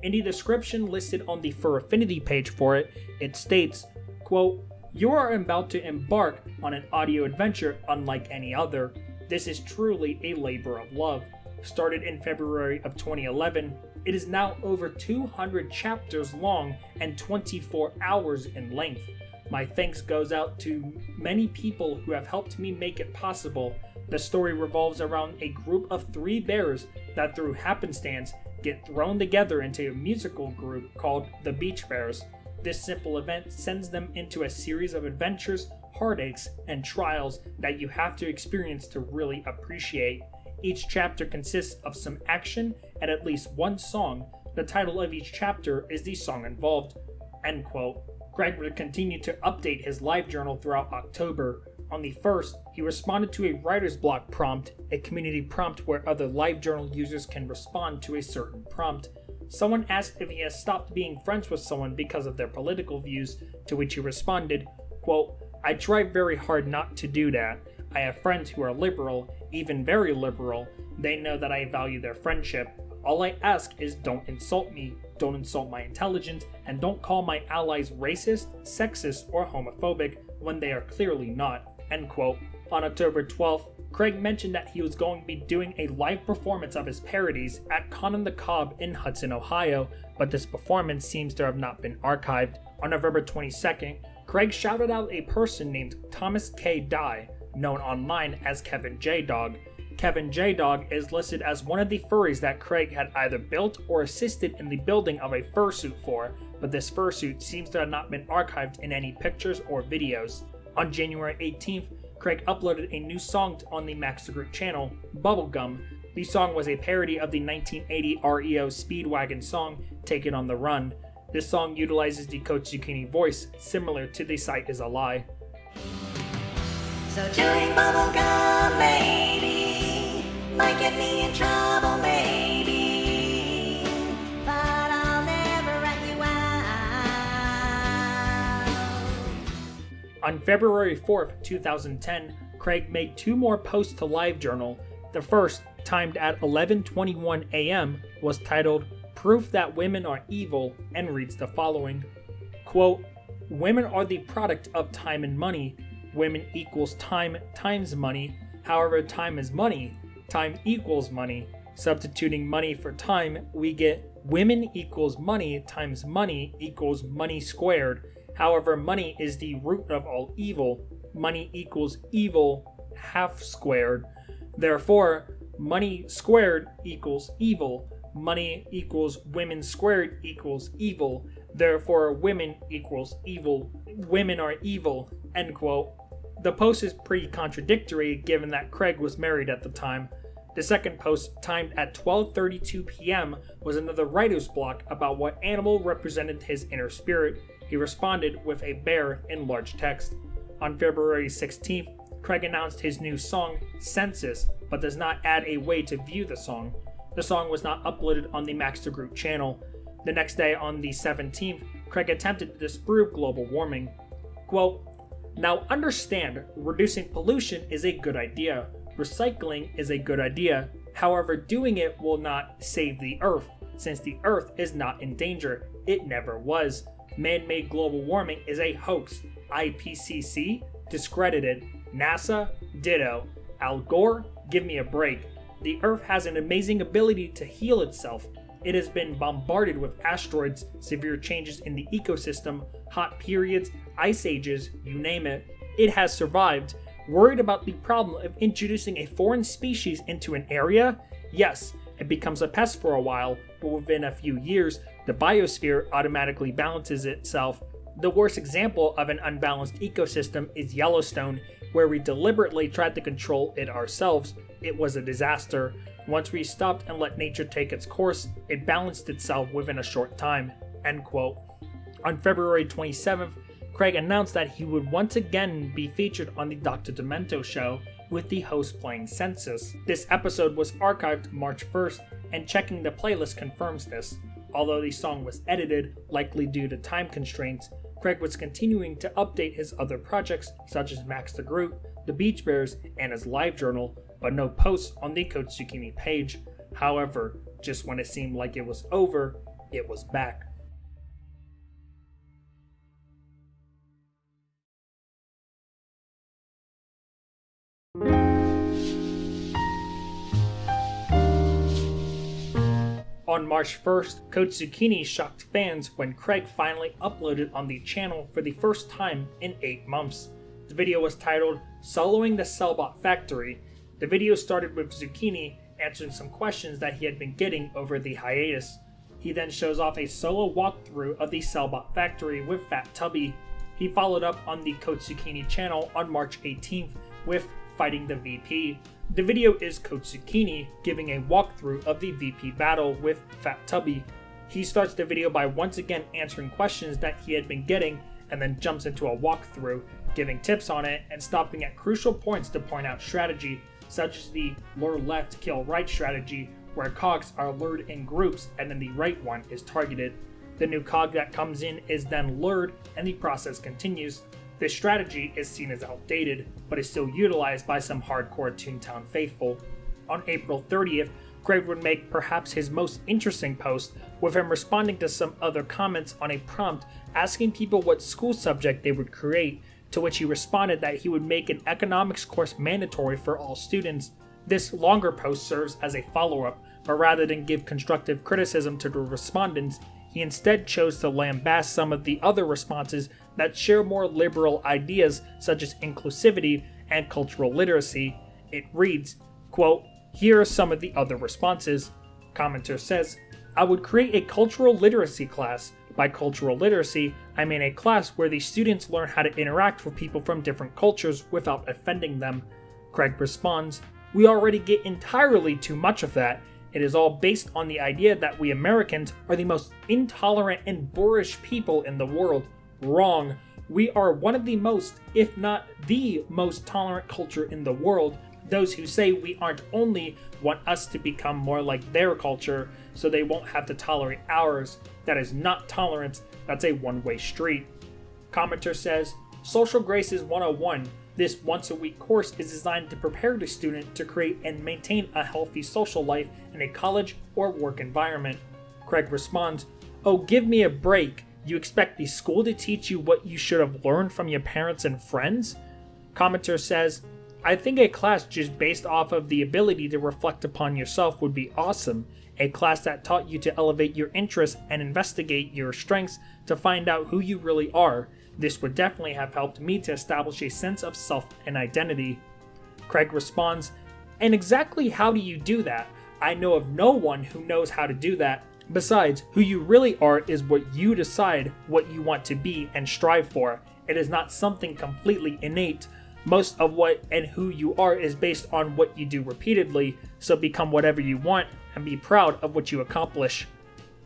In the description listed on the Fur Affinity page for it, it states, quote, "You are about to embark on an audio adventure unlike any other. This is truly a labor of love. Started in February of 2011, it is now over 200 chapters long and 24 hours in length. My thanks goes out to many people who have helped me make it possible. The story revolves around a group of 3 bears that through happenstance get thrown together into a musical group called the Beach Bears. This simple event sends them into a series of adventures, heartaches, and trials that you have to experience to really appreciate. Each chapter consists of some action and at least one song. The title of each chapter is the song involved." End quote. Craig would continue to update his LiveJournal throughout October. On the 1st, he responded to a writer's block prompt, a community prompt where other LiveJournal users can respond to a certain prompt. Someone asked if he has stopped being friends with someone because of their political views, to which he responded, quote, "I try very hard not to do that. I have friends who are liberal, even very liberal. They know that I value their friendship. All I ask is don't insult me, don't insult my intelligence, and don't call my allies racist, sexist, or homophobic when they are clearly not." End quote. On October 12th, Craig mentioned that he was going to be doing a live performance of his parodies at Con on the Cob in Hudson, Ohio, but this performance seems to have not been archived. On November 22nd, Craig shouted out a person named Thomas K. Dye, known online as Kevin J. Dog. Kevin J. Dog is listed as one of the furries that Craig had either built or assisted in the building of a fursuit for, but this fursuit seems to have not been archived in any pictures or videos. On January 18th, Craig uploaded a new song on the Max the Group channel, Bubblegum. The song was a parody of the 1980 REO Speedwagon song, Take It on the Run. This song utilizes the Coach Zucchini voice, similar to The Sight is a Lie. So chewing bubblegum, maybe, might get me in trouble, maybe, but I'll never rat you out. On February 4th, 2010, Craig made 2 more posts to LiveJournal. The first, timed at 11:21 a.m., was titled Proof That Women Are Evil and reads the following, quote, "Women are the product of time and money. Women equals time times money. However, time is money. Time equals money. Substituting money for time, we get women equals money times money equals money squared. However, money is the root of all evil. money equals evil half squared. Therefore, money squared equals evil. Money equals women squared equals evil. Therefore, women equals evil. Women are evil. End quote. The post is pretty contradictory given that Craig was married at the time. The second post, timed at 12:32 p.m., was another writer's block about what animal represented his inner spirit. He responded with a bear in large text. On February 16th, Craig announced his new song, Census, but does not add a way to view the song. The song was not uploaded on the Max the Group channel. The next day, on the 17th, Craig attempted to disprove global warming. Quote, "Now understand, reducing pollution is a good idea. Recycling is a good idea. However, doing it will not save the Earth, since the Earth is not in danger. It never was. Man-made global warming is a hoax. IPCC? Discredited. NASA? Ditto. Al Gore? Give me a break. The Earth has an amazing ability to heal itself. It has been bombarded with asteroids, severe changes in the ecosystem, hot periods, ice ages, you name it. It has survived. Worried about the problem of introducing a foreign species into an area? Yes, it becomes a pest for a while, but within a few years, the biosphere automatically balances itself. The worst example of an unbalanced ecosystem is Yellowstone, where we deliberately tried to control it ourselves. It was a disaster. Once we stopped and let nature take its course, it balanced itself within a short time." End quote. On February 27th, Craig announced that he would once again be featured on the Dr. Demento show, with the host playing Census. This episode was archived March 1st, and checking the playlist confirms this. Although the song was edited, likely due to time constraints, Craig was continuing to update his other projects such as Max the Groot, the Beach Bears, and his LiveJournal, but no posts on the Code Zucchini page. However, just when it seemed like it was over, it was back. On March 1st, Code Zucchini shocked fans when Craig finally uploaded on the channel for the first time in 8 months. The video was titled, Soloing the Cellbot Factory. The video started with Zucchini answering some questions that he had been getting over the hiatus. He then shows off a solo walkthrough of the Cellbot Factory with Fat Tubby. He followed up on the Code Zucchini channel on March 18th with Fighting the VP. The video is Code Zucchini giving a walkthrough of the VP battle with Fat Tubby. He starts the video by once again answering questions that he had been getting and then jumps into a walkthrough, giving tips on it and stopping at crucial points to point out strategy, such as the lure left, kill right strategy, where cogs are lured in groups and then the right one is targeted. The new cog that comes in is then lured and the process continues. This strategy is seen as outdated, but is still utilized by some hardcore Toontown faithful. On April 30th, Craig would make perhaps his most interesting post, with him responding to some other comments on a prompt asking people what school subject they would create, to which he responded that he would make an economics course mandatory for all students. This longer post serves as a follow-up, but rather than give constructive criticism to the respondents, he instead chose to lambast some of the other responses that share more liberal ideas such as inclusivity and cultural literacy. It reads, quote, "Here are some of the other responses." Commenter says, "I would create a cultural literacy class. By cultural literacy, I mean a class where the students learn how to interact with people from different cultures without offending them." Craig responds, "We already get entirely too much of that. It is all based on the idea that we Americans are the most intolerant and boorish people in the world. Wrong. We are one of the most, if not the most tolerant culture in the world. Those who say we aren't only want us to become more like their culture so they won't have to tolerate ours. That is not tolerance, that's a one-way street." Commenter says, "Social Graces 101. This once-a-week course is designed to prepare the student to create and maintain a healthy social life in a college or work environment." Craig responds, "Oh, give me a break. You expect the school to teach you what you should have learned from your parents and friends?" Commenter says, "I think a class just based off of the ability to reflect upon yourself would be awesome. A class that taught you to elevate your interests and investigate your strengths to find out who you really are. This would definitely have helped me to establish a sense of self and identity. Craig responds, and exactly how do you do that? I know of no one who knows how to do that. Besides, who you really are is what you decide what you want to be and strive for. It is not something completely innate. Most of what and who you are is based on what you do repeatedly, so become whatever you want and be proud of what you accomplish.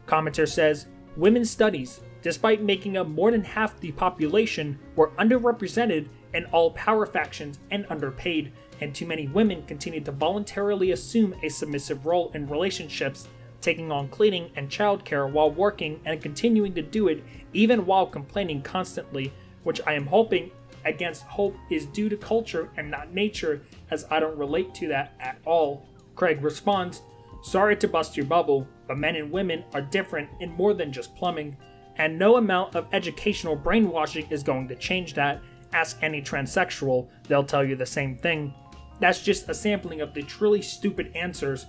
Commenter says, women's studies, despite making up more than half the population, were underrepresented in all power factions and underpaid, and too many women continue to voluntarily assume a submissive role in relationships, taking on cleaning and childcare while working and continuing to do it even while complaining constantly, which I am hoping against hope is due to culture and not nature, as I don't relate to that at all. Craig responds, sorry to bust your bubble, but men and women are different in more than just plumbing, and no amount of educational brainwashing is going to change that. Ask any transsexual, they'll tell you the same thing. That's just a sampling of the truly stupid answers.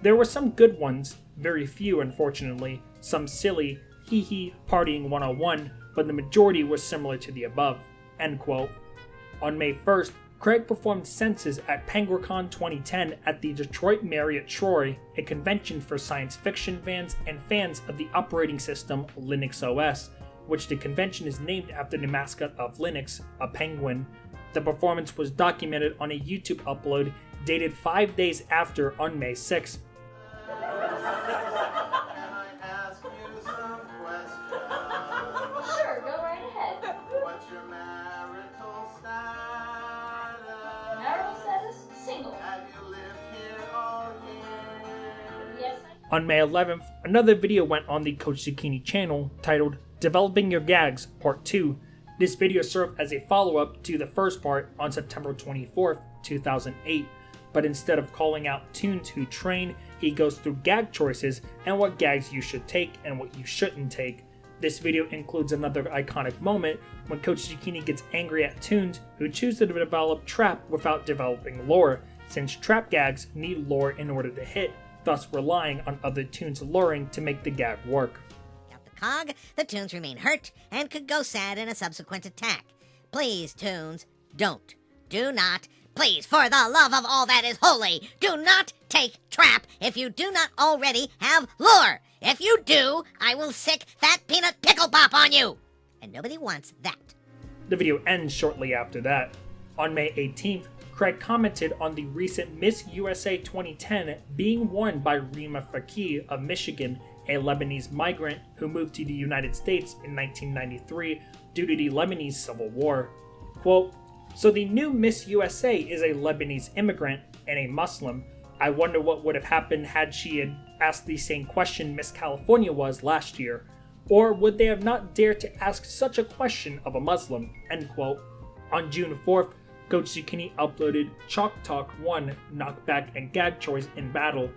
There were some good ones, very few unfortunately, some silly, hee partying 101, but the majority was similar to the above. End quote. On May 1st, Craig performed Senses at PenguinCon 2010 at the Detroit Marriott Troy, a convention for science fiction fans and fans of the operating system Linux OS, which the convention is named after the mascot of Linux, a penguin. The performance was documented on a YouTube upload dated 5 days after on May 6th. Sure, go right ahead. What's your marital status? Marital status? Single. Have you lived here all year? Yes, On May 11th, another video went on the Coach Zucchini channel titled Developing Your Gags Part 2. This video served as a follow-up to the first part on September 24th, 2008, but instead of calling out tunes who train, he goes through gag choices and what gags you should take and what you shouldn't take. This video includes another iconic moment when Coach Zucchini gets angry at tunes who choose to develop trap without developing lore, since trap gags need lore in order to hit, thus relying on other tunes' luring to make the gag work. Out the cog, the tunes remain hurt and could go sad in a subsequent attack. Please, tunes, don't. Do not. Please, for the love of all that is holy, do not take trap if you do not already have lure. If you do, I will sick fat peanut pickle pop on you. And nobody wants that. The video ends shortly after that. On May 18th, Craig commented on the recent Miss USA 2010 being won by Rima Fakih of Michigan, a Lebanese migrant who moved to the United States in 1993 due to the Lebanese Civil War. Quote, so the new Miss USA is a Lebanese immigrant and a Muslim. I wonder what would have happened had she had asked the same question Miss California was last year. Or would they have not dared to ask such a question of a Muslim? End quote. On June 4th, Coach Zucchini uploaded Chalk Talk 1 Knockback and Gag Choice in Battle.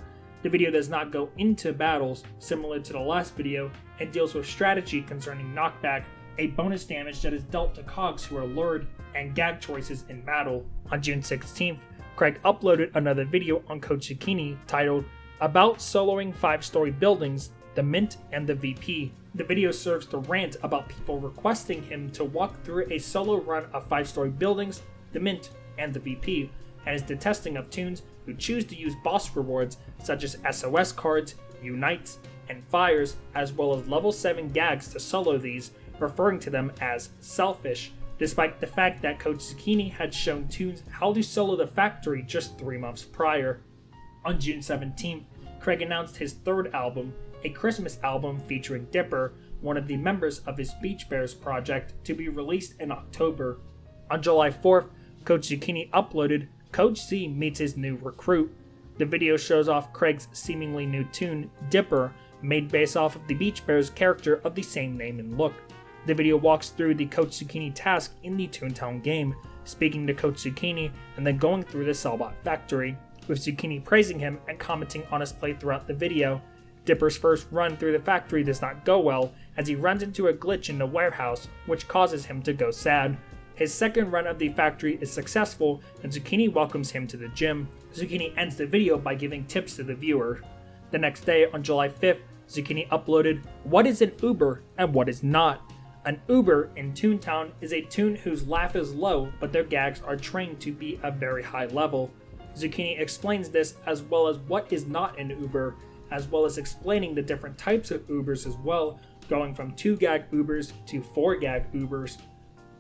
The video does not go into battles, similar to the last video, and deals with strategy concerning knockback, a bonus damage that is dealt to cogs who are lured, and gag choices in battle. On June 16th, Craig uploaded another video on Coach Zucchini titled About Soloing 5-Story Buildings, the Mint and the VP. The video serves to rant about people requesting him to walk through a solo run of 5-story buildings, the Mint, and the VP, and is detesting of tunes who choose to use boss rewards such as SOS cards, Unites, and Fires, as well as level 7 gags to solo these, referring to them as selfish, despite the fact that Coach Zucchini had shown tunes how to solo the factory just 3 months prior. On June 17th, Craig announced his third album, a Christmas album featuring Dipper, one of the members of his Beach Bears project, to be released in October. On July 4th, Coach Zucchini uploaded Coach Z Meets His New Recruit. The video shows off Craig's seemingly new tune, Dipper, made based off of the Beach Bears character of the same name and look. The video walks through the Coach Zucchini task in the Toontown game, speaking to Coach Zucchini and then going through the Cellbot factory, with Zucchini praising him and commenting on his play throughout the video. Dipper's first run through the factory does not go well, as he runs into a glitch in the warehouse, which causes him to go sad. His second run of the factory is successful, and Zucchini welcomes him to the gym. Zucchini ends the video by giving tips to the viewer. The next day, on July 5th, Zucchini uploaded What is an Uber and What is Not, An Uber in Toontown is a toon whose laugh is low, but their gags are trained to be a very high level. Zucchini explains this as well as what is not an Uber, as well as explaining the different types of Ubers as well, going from 2-gag Ubers to 4-gag Ubers.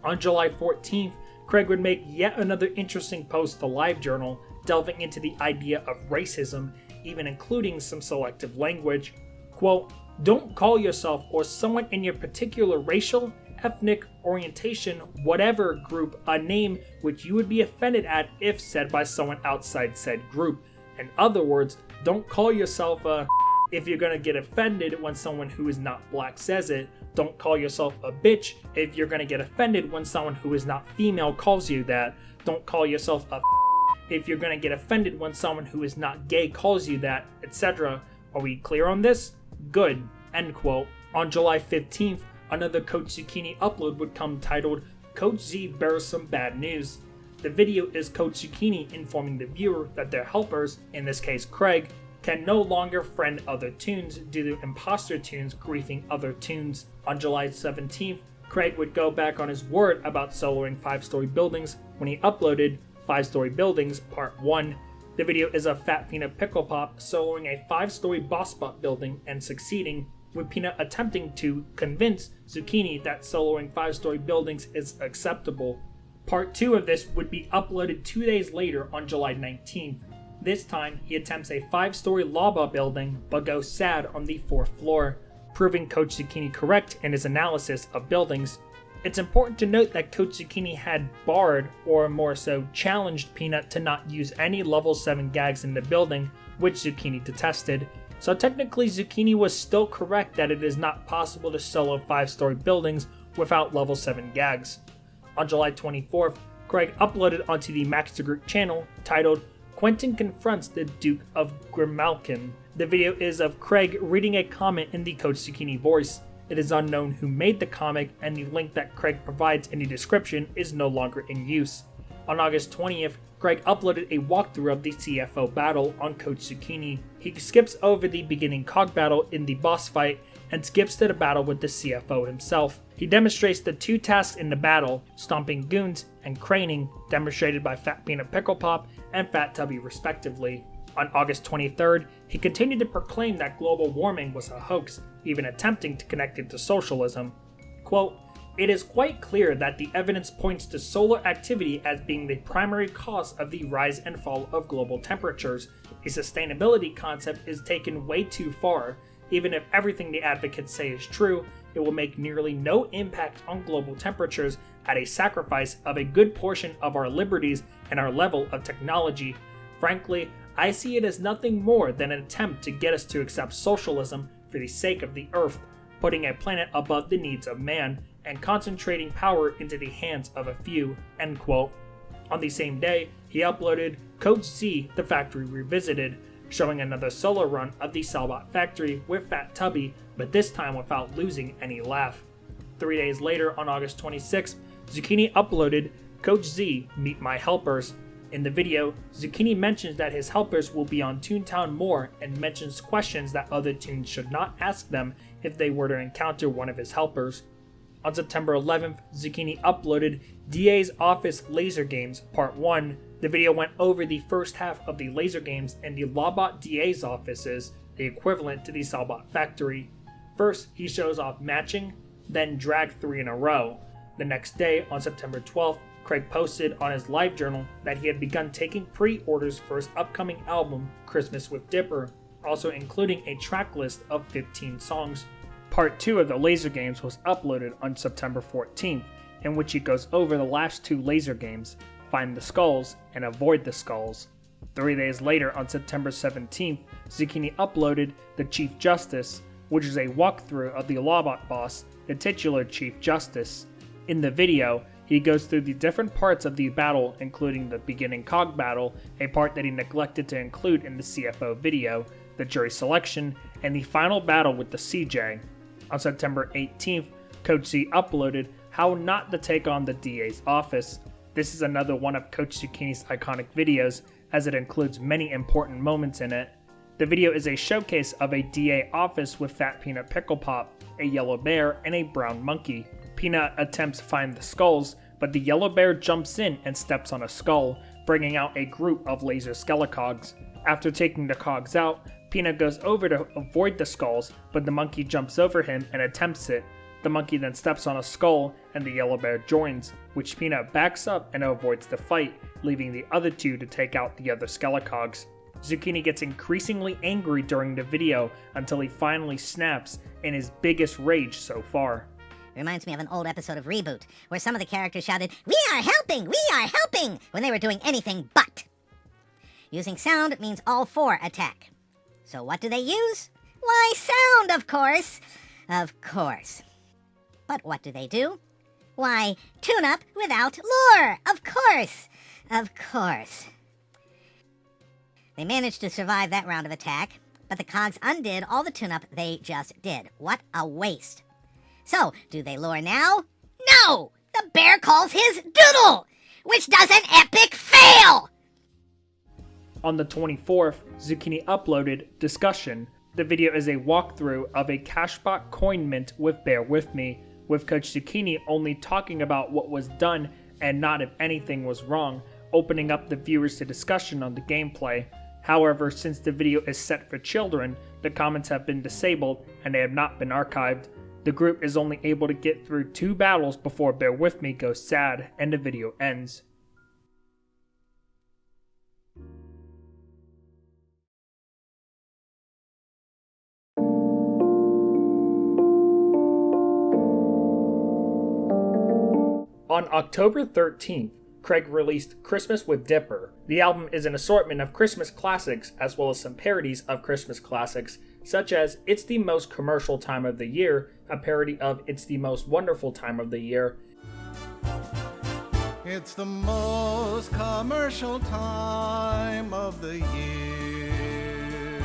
On July 14th, Craig would make yet another interesting post to LiveJournal, delving into the idea of racism, even including some selective language. Quote, "Don't call yourself or someone in your particular racial, ethnic, orientation, whatever group a name which you would be offended at if said by someone outside said group. In other words, don't call yourself a if you're gonna get offended when someone who is not black says it. Don't call yourself a bitch if you're gonna get offended when someone who is not female calls you that. Don't call yourself a if you're gonna get offended when someone who is not gay calls you that, etc. Are we clear on this? Good." End quote. On July 15th, another Coach Zucchini upload would come titled "Coach Z Bears Some Bad News." The video is Coach Zucchini informing the viewer that their helpers, in this case Craig, can no longer friend other toons due to imposter toons griefing other toons. On July 17th, Craig would go back on his word about soloing 5-story buildings when he uploaded 5-Story Buildings Part 1. The video is of Fat Peanut Pickle Pop soloing a 5-story boss bot building and succeeding, with Peanut attempting to convince Zucchini that soloing 5-story buildings is acceptable. Part 2 of this would be uploaded 2 days later on July 19th. This time, he attempts a 5-story lava building, but goes sad on the 4th floor, proving Coach Zucchini correct in his analysis of buildings. It's important to note that Coach Zucchini had barred, or more so challenged Peanut to not use any level 7 gags in the building, which Zucchini detested. So technically Zucchini was still correct that it is not possible to solo 5-story buildings without level 7 gags. On July 24th, Craig uploaded onto the Max the Group channel titled "Quentin Confronts the Duke of Grimalkin." The video is of Craig reading a comment in the Coach Zucchini voice. It is unknown who made the comic, and the link that Craig provides in the description is no longer in use. On August 20th, Craig uploaded a walkthrough of the CFO battle on Coach Zucchini. He skips over the beginning cog battle in the boss fight and skips to the battle with the CFO himself. He demonstrates the 2 tasks in the battle, stomping goons and craning, demonstrated by Fat Peanut Pickle Pop and Fat Tubby respectively. On August 23rd, he continued to proclaim that global warming was a hoax, even attempting to connect it to socialism. Quote, "It is quite clear that the evidence points to solar activity as being the primary cause of the rise and fall of global temperatures. A sustainability concept is taken way too far. Even if everything the advocates say is true, it will make nearly no impact on global temperatures at a sacrifice of a good portion of our liberties and our level of technology. Frankly, I see it as nothing more than an attempt to get us to accept socialism for the sake of the Earth, putting a planet above the needs of man, and concentrating power into the hands of a few." End quote. On the same day, he uploaded Coach Z, the Factory Revisited, showing another solo run of the Cellbot Factory with Fat Tubby, but this time without losing any laugh. 3 days later, on August 26th, Zucchini uploaded Coach Z, Meet My Helpers. In the video, Zucchini mentions that his helpers will be on Toontown more and mentions questions that other toons should not ask them if they were to encounter one of his helpers. On September 11th, Zucchini uploaded DA's Office Laser Games Part 1. The video went over the first half of the laser games and the Lawbot DA's offices, the equivalent to the Cellbot Factory. First, he shows off matching, then drag 3 in a row. The next day, on September 12th, Craig posted on his LiveJournal that he had begun taking pre-orders for his upcoming album, Christmas with Dipper, also including a track list of 15 songs. Part 2 of the laser games was uploaded on September 14th, in which he goes over the last 2 laser games, Find the Skulls and Avoid the Skulls. 3 days later, on September 17th, Zucchini uploaded The Chief Justice, which is a walkthrough of the Lawbot boss, the titular Chief Justice. In the video, he goes through the different parts of the battle, including the beginning cog battle, a part that he neglected to include in the CFO video, the jury selection, and the final battle with the CJ. On September 18th, Coach Z uploaded How Not to Take on the DA's Office. This is another one of Coach Zucchini's iconic videos, as it includes many important moments in it. The video is a showcase of a DA office with Fat Peanut Pickle Pop, a yellow bear, and a brown monkey. Peanut attempts to find the skulls, but the yellow bear jumps in and steps on a skull, bringing out a group of laser skelecogs. After taking the cogs out, Peanut goes over to avoid the skulls, but the monkey jumps over him and attempts it. The monkey then steps on a skull and the yellow bear joins, which Peanut backs up and avoids the fight, leaving the other two to take out the other skelecogs. Zucchini gets increasingly angry during the video until he finally snaps in his biggest rage so far. Reminds me of an old episode of Reboot, where some of the characters shouted, "We are helping! We are helping!" when they were doing anything but. Using sound means all four attack. So what do they use? Why, sound, of course! Of course. But what do they do? Why, tune up without lure! Of course! Of course. They managed to survive that round of attack, but the cogs undid all the tune-up they just did. What a waste. So, do they lure now? No! The bear calls his doodle! Which does an epic fail! On the 24th, Zucchini uploaded Discussion. The video is a walkthrough of a Cashbot coin mint with Bear With Me, with Coach Zucchini only talking about what was done and not if anything was wrong, opening up the viewers to discussion on the gameplay. However, since the video is set for children, the comments have been disabled and they have not been archived. The group is only able to get through 2 battles before Bear With Me goes sad and the video ends. On October 13th, Craig released Christmas with Dipper. The album is an assortment of Christmas classics as well as some parodies of Christmas classics, such as It's the Most Commercial Time of the Year, a parody of It's the Most Wonderful Time of the Year. It's the most commercial time of the year,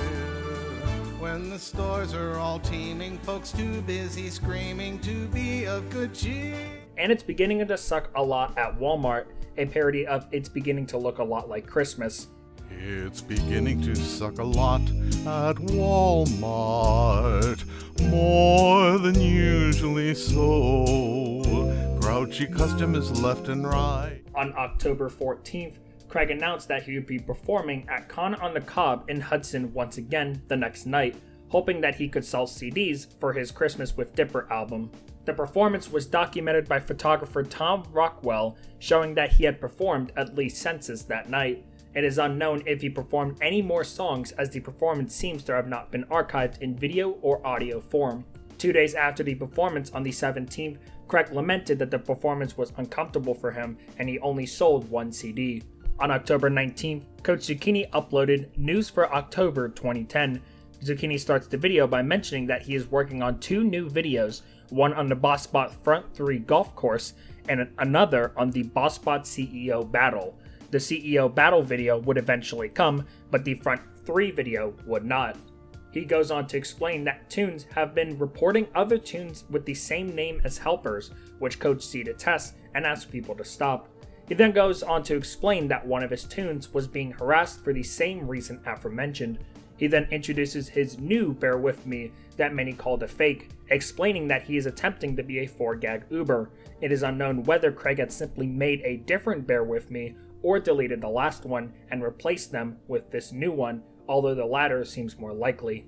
when the stores are all teeming, folks too busy screaming to be of good cheer. And It's Beginning to Suck a Lot at Walmart, a parody of It's Beginning to Look a Lot Like Christmas. It's beginning to suck a lot at Walmart, more than usually so. Grouchy customers left and right. On October 14th, Craig announced that he would be performing at Con on the Cob in Hudson once again the next night, hoping that he could sell CDs for his Christmas with Dipper album. The performance was documented by photographer Tom Rockwell, showing that he had performed at least census that night. It is unknown if he performed any more songs, as the performance seems to have not been archived in video or audio form. 2 days after the performance on the 17th, Craig lamented that the performance was uncomfortable for him and he only sold 1 CD. On October 19th, Coach Zucchini uploaded News for October 2010. Zucchini starts the video by mentioning that he is working on 2 new videos, one on the BossBot Front 3 golf course and another on the BossBot CEO battle. The CEO battle video would eventually come, but the Front 3 video would not. He goes on to explain that Toons have been reporting other Toons with the same name as helpers, which Coach C detests and asks people to stop. He then goes on to explain that one of his Toons was being harassed for the same reason aforementioned. He then introduces his new Bear With Me that many called a fake, explaining that he is attempting to be a 4-gag Uber. It is unknown whether Craig had simply made a different Bear With Me or deleted the last one and replaced them with this new one, although the latter seems more likely.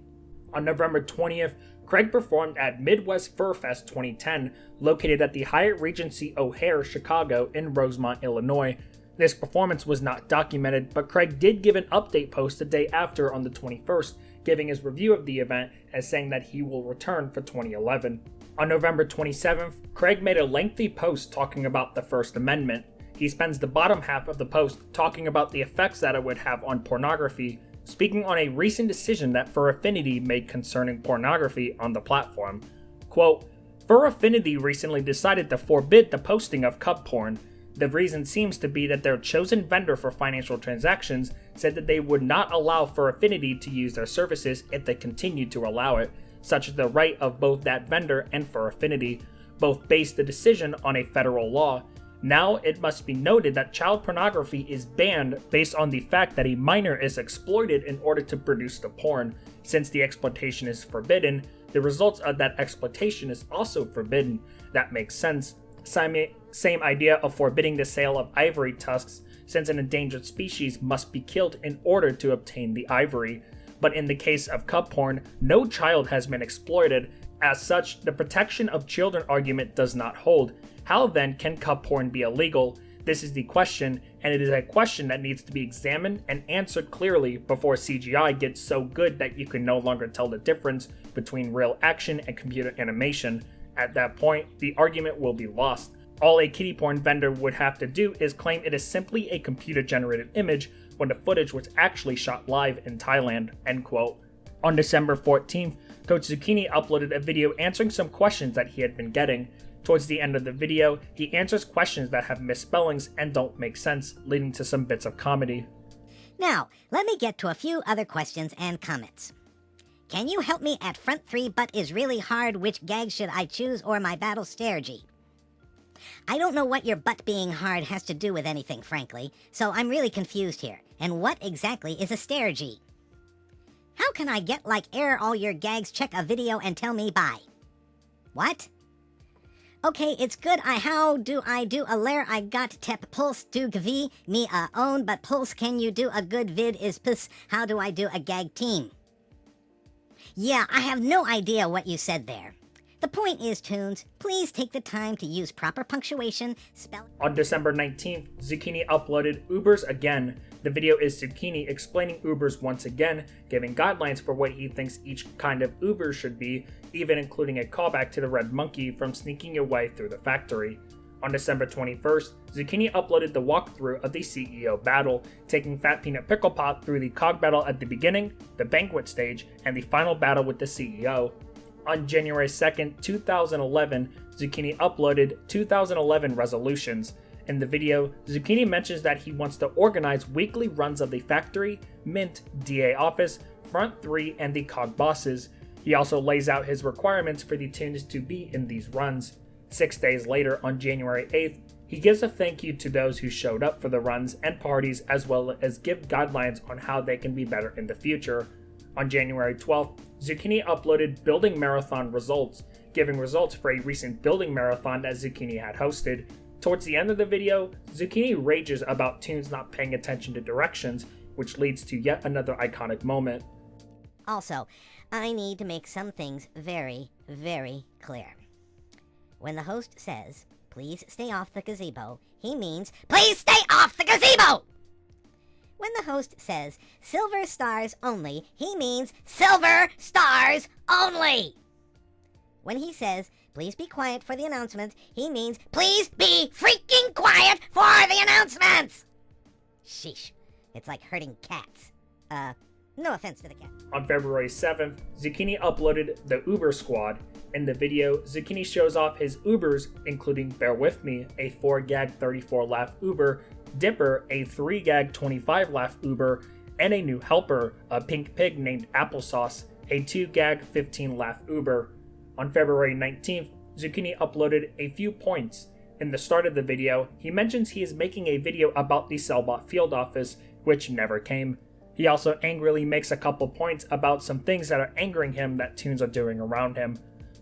On November 20th, Craig performed at Midwest Fur Fest 2010, located at the Hyatt Regency O'Hare, Chicago in Rosemont, Illinois. This performance was not documented, but Craig did give an update post the day after on the 21st, giving his review of the event and saying that he will return for 2011. On November 27th, Craig made a lengthy post talking about the First Amendment. He spends the bottom half of the post talking about the effects that it would have on pornography, speaking on a recent decision that Fur Affinity made concerning pornography on the platform. Quote, Fur Affinity recently decided to forbid the posting of cub porn. The reason seems to be that their chosen vendor for financial transactions said that they would not allow Fur Affinity to use their services if they continued to allow it, such as the right of both that vendor and Fur Affinity. Both based the decision on a federal law. Now, it must be noted that child pornography is banned based on the fact that a minor is exploited in order to produce the porn. Since the exploitation is forbidden, the results of that exploitation is also forbidden. That makes sense. Same idea of forbidding the sale of ivory tusks, since an endangered species must be killed in order to obtain the ivory. But in the case of cub porn, no child has been exploited. As such, the protection of children argument does not hold. How then can cub porn be illegal? This is the question, and it is a question that needs to be examined and answered clearly before CGI gets so good that you can no longer tell the difference between real action and computer animation. At that point, the argument will be lost. All a kiddie porn vendor would have to do is claim it is simply a computer-generated image when the footage was actually shot live in Thailand, end quote. On December 14th, Coach Zucchini uploaded a video answering some questions that he had been getting. Towards the end of the video, he answers questions that have misspellings and don't make sense, leading to some bits of comedy. Now, let me get to a few other questions and comments. Can you help me at front 3 but is really hard? Which gag should I choose or my battle strategy? I don't know what your butt being hard has to do with anything, frankly, so I'm really confused here. And what exactly is a strategy? How can I get like error all your gags, check a video and tell me bye? What? Okay, it's good. How do I do a lair? I got tep pulse do gv me own, but pulse can you do a good vid is piss. How do I do a gag team? Yeah, I have no idea what you said there. The point is, Toons, please take the time to use proper punctuation, spell... On December 19th, Zucchini uploaded Ubers again. The video is Zucchini explaining Ubers once again, giving guidelines for what he thinks each kind of Uber should be, even including a callback to the red monkey from sneaking your way through the factory. On December 21st, Zucchini uploaded the walkthrough of the CEO battle, taking Fat Peanut Pickle Pot through the cog battle at the beginning, the banquet stage, and the final battle with the CEO. On January 2nd, 2011, Zucchini uploaded 2011 resolutions. In the video, Zucchini mentions that he wants to organize weekly runs of the factory, mint, DA office, front 3, and the cog bosses. He also lays out his requirements for the tunes to be in these runs. 6 days later, on January 8th, he gives a thank you to those who showed up for the runs and parties, as well as give guidelines on how they can be better in the future. On January 12th, Zucchini uploaded building marathon results, giving results for a recent building marathon that Zucchini had hosted. Towards the end of the video, Zucchini rages about tunes not paying attention to directions, which leads to yet another iconic moment. Also, I need to make some things very, very clear. When the host says, please stay off the gazebo, he means, please stay off the gazebo! When the host says, silver stars only, he means, silver stars only! When he says, please be quiet for the announcements, he means, please be freaking quiet for the announcements! Sheesh, it's like herding cats. No offense to the cat. On February 7th, Zucchini uploaded the Uber Squad. In the video, Zucchini shows off his Ubers, including Bear With Me, a 4-gag 34-laugh Uber, Dipper, a 3-gag 25-laugh Uber, and a new helper, a pink pig named Applesauce, a 2-gag 15-laugh Uber. On February 19th, Zucchini uploaded a few points. In the start of the video, he mentions he is making a video about the Cellbot field office, which never came. He also angrily makes a couple points about some things that are angering him that tunes are doing around him.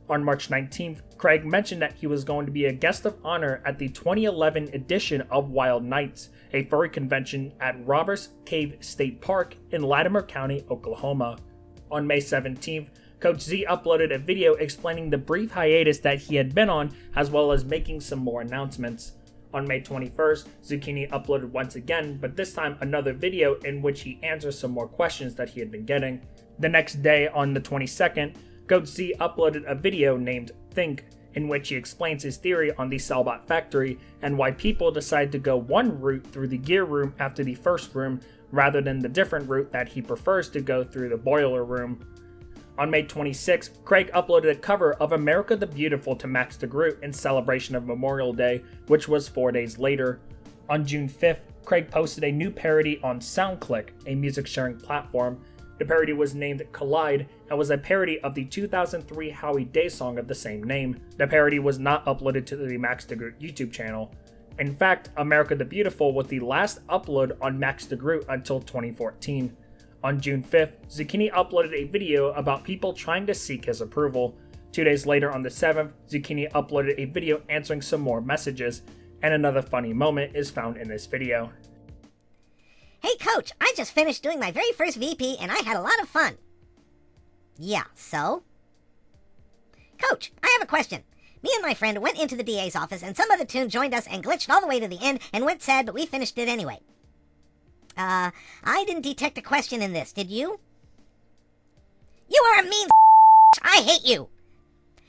On March 19th, Craig mentioned that he was going to be a guest of honor at the 2011 edition of Wild Nights, a furry convention at Robbers Cave State Park in Latimer County, Oklahoma. On May 17th, Coach Z uploaded a video explaining the brief hiatus that he had been on, as well as making some more announcements. On May 21st, Zucchini uploaded once again, but this time another video in which he answers some more questions that he had been getting. The next day, on the 22nd, Coach Z uploaded a video named Think, in which he explains his theory on the Cellbot factory and why people decide to go one route through the gear room after the first room, rather than the different route that he prefers to go through the boiler room. On May 26th, Craig uploaded a cover of America the Beautiful to Max the Groot in celebration of Memorial Day, which was 4 days later. On June 5th, Craig posted a new parody on SoundClick, a music sharing platform. The parody was named Collide and was a parody of the 2003 Howie Day song of the same name. The parody was not uploaded to the Max the Groot YouTube channel. In fact, America the Beautiful was the last upload on Max the Groot until 2014. On June 5th, Zucchini uploaded a video about people trying to seek his approval. 2 days later, on the 7th, Zucchini uploaded a video answering some more messages, and another funny moment is found in this video. Hey coach, I just finished doing my very first VP and I had a lot of fun. Yeah, so? Coach, I have a question. Me and my friend went into the DA's office and some other toon joined us and glitched all the way to the end and went sad, but we finished it anyway. I didn't detect a question in this, did you? You are a mean I hate you!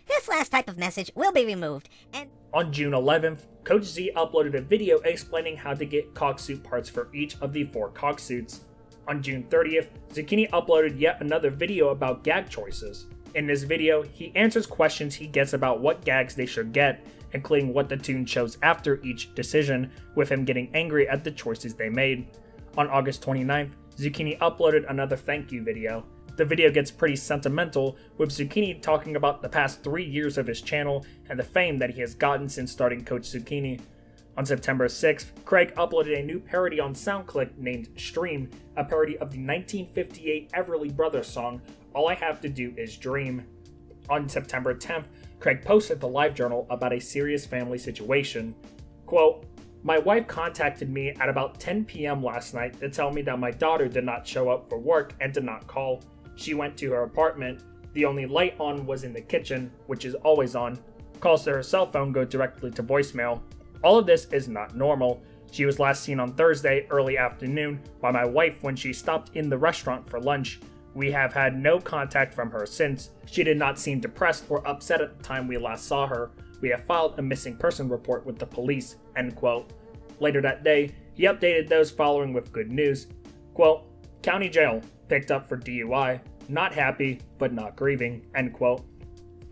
This last type of message will be removed, and... On June 11th, Coach Z uploaded a video explaining how to get cocksuit parts for each of the 4 cocksuits. On June 30th, Zucchini uploaded yet another video about gag choices. In this video, he answers questions he gets about what gags they should get, including what the toon chose after each decision, with him getting angry at the choices they made. On August 29th, Zucchini uploaded another thank you video. The video gets pretty sentimental, with Zucchini talking about the past 3 years of his channel and the fame that he has gotten since starting Coach Zucchini. On September 6th, Craig uploaded a new parody on SoundClick named Stream, a parody of the 1958 Everly Brothers song, All I Have to Do Is Dream. On September 10th, Craig posted the LiveJournal about a serious family situation. Quote, "My wife contacted me at about 10 p.m. last night to tell me that my daughter did not show up for work and did not call. She went to her apartment. The only light on was in the kitchen, which is always on. Calls to her cell phone go directly to voicemail. All of this is not normal. She was last seen on Thursday early afternoon by my wife when she stopped in the restaurant for lunch. We have had no contact from her since. She did not seem depressed or upset at the time we last saw her. We have filed a missing person report with the police." End quote. Later that day, he updated those following with good news. Quote, "County jail, picked up for DUI, not happy, but not grieving." End quote.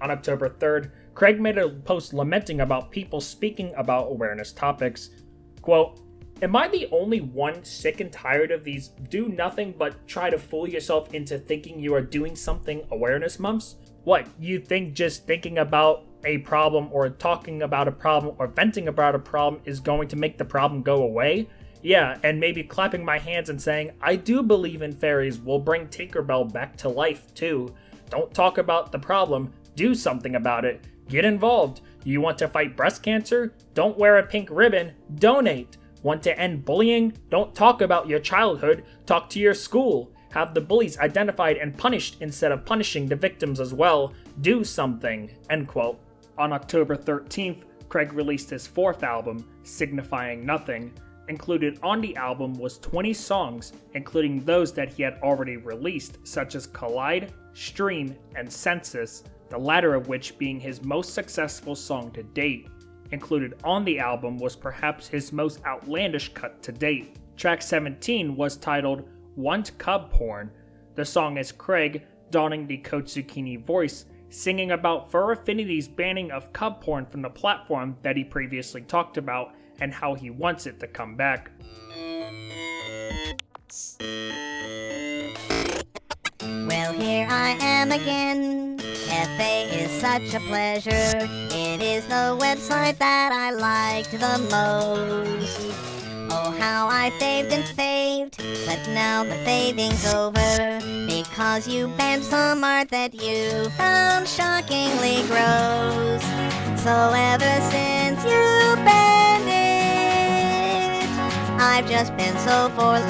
On October 3rd, Craig made a post lamenting about people speaking about awareness topics. Quote, "Am I the only one sick and tired of these do nothing but try to fool yourself into thinking you are doing something awareness months? What, you think just thinking about a problem or talking about a problem or venting about a problem is going to make the problem go away? Yeah, and maybe clapping my hands and saying, I do believe in fairies will bring Tinkerbell back to life too. Don't talk about the problem, do something about it. Get involved. You want to fight breast cancer? Don't wear a pink ribbon, donate. Want to end bullying? Don't talk about your childhood, talk to your school. Have the bullies identified and punished instead of punishing the victims as well. Do something." End quote. On October 13th, Craig released his 4th album, Signifying Nothing. Included on the album was 20 songs, including those that he had already released, such as Collide, Stream, and Census, the latter of which being his most successful song to date. Included on the album was perhaps his most outlandish cut to date. Track 17 was titled Want Cub Porn. The song is Craig, donning the Coach Zucchini voice, singing about Fur Affinity's banning of cub porn from the platform that he previously talked about and how he wants it to come back. Well, here I am again. FA is such a pleasure. It is the website that I liked the most. Oh, how I faved and faved, but now the faving's over, because you banned some art that you found shockingly gross. So ever since you banned it, I've just been so forlorn.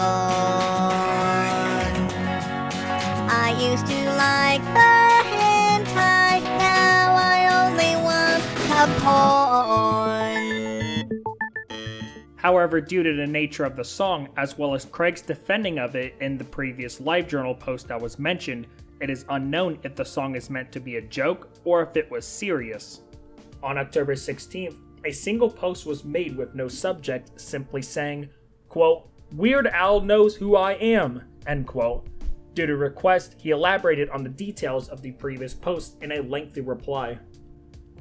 I used to like the hentai, now I only want the porn. However, due to the nature of the song, as well as Craig's defending of it in the previous LiveJournal post that was mentioned, it is unknown if the song is meant to be a joke or if it was serious. On October 16th, a single post was made with no subject, simply saying, quote, "Weird Al knows who I am," end quote. Due to request, he elaborated on the details of the previous post in a lengthy reply.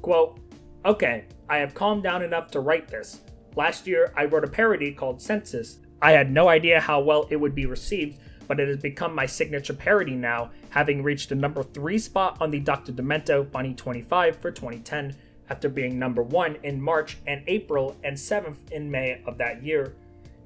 Quote, "Okay, I have calmed down enough to write this. Last year, I wrote a parody called Census. I had no idea how well it would be received, but it has become my signature parody now, having reached the number 3 spot on the Dr. Demento Funny 25 for 2010, after being number 1 in March and April and 7th in May of that year.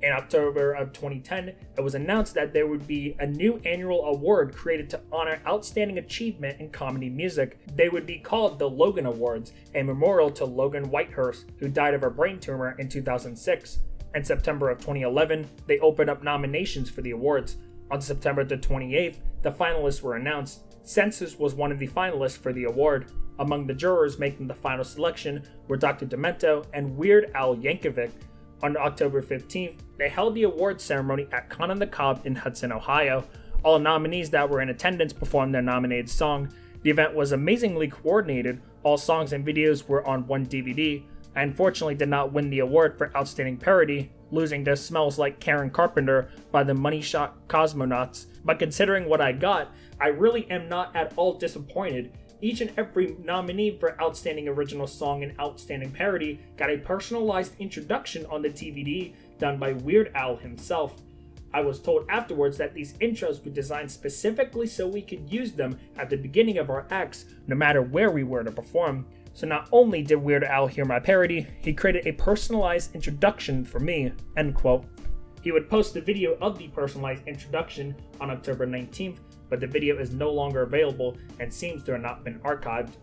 In October of 2010, it was announced that there would be a new annual award created to honor outstanding achievement in comedy music. They would be called the Logan Awards, a memorial to Logan Whitehurst, who died of a brain tumor in 2006. In September of 2011, they opened up nominations for the awards. On September the 28th, the finalists were announced. Census was one of the finalists for the award. Among the jurors making the final selection were Dr. Demento and Weird Al Yankovic. On October 15th, they held the awards ceremony at Con on the Cob in Hudson, Ohio. All nominees that were in attendance performed their nominated song. The event was amazingly coordinated. All songs and videos were on one DVD. I unfortunately did not win the award for Outstanding Parody, losing to Smells Like Karen Carpenter by the Money Shot Cosmonauts. But considering what I got, I really am not at all disappointed. Each and every nominee for Outstanding Original Song and Outstanding Parody got a personalized introduction on the DVD done by Weird Al himself. I was told afterwards that these intros were designed specifically so we could use them at the beginning of our acts, no matter where we were to perform. So not only did Weird Al hear my parody, he created a personalized introduction for me, end quote. He would post the video of the personalized introduction on October 19th, but the video is no longer available and seems to have not been archived.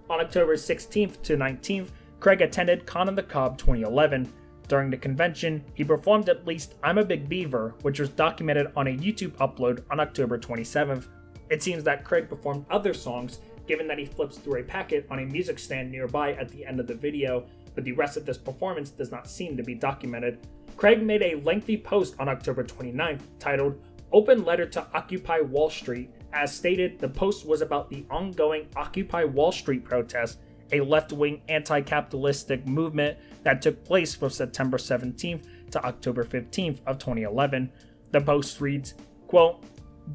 On October 16th to 19th, Craig attended Con on the Cob 2011. During the convention, he performed at least I'm a Big Beaver, which was documented on a YouTube upload on October 27th. It seems that Craig performed other songs, given that he flips through a packet on a music stand nearby at the end of the video, but the rest of this performance does not seem to be documented. Craig made a lengthy post on October 29th titled Open Letter to Occupy Wall Street. As stated, the post was about the ongoing Occupy Wall Street protest, a left-wing anti-capitalistic movement that took place from September 17th to October 15th of 2011. The post reads, quote,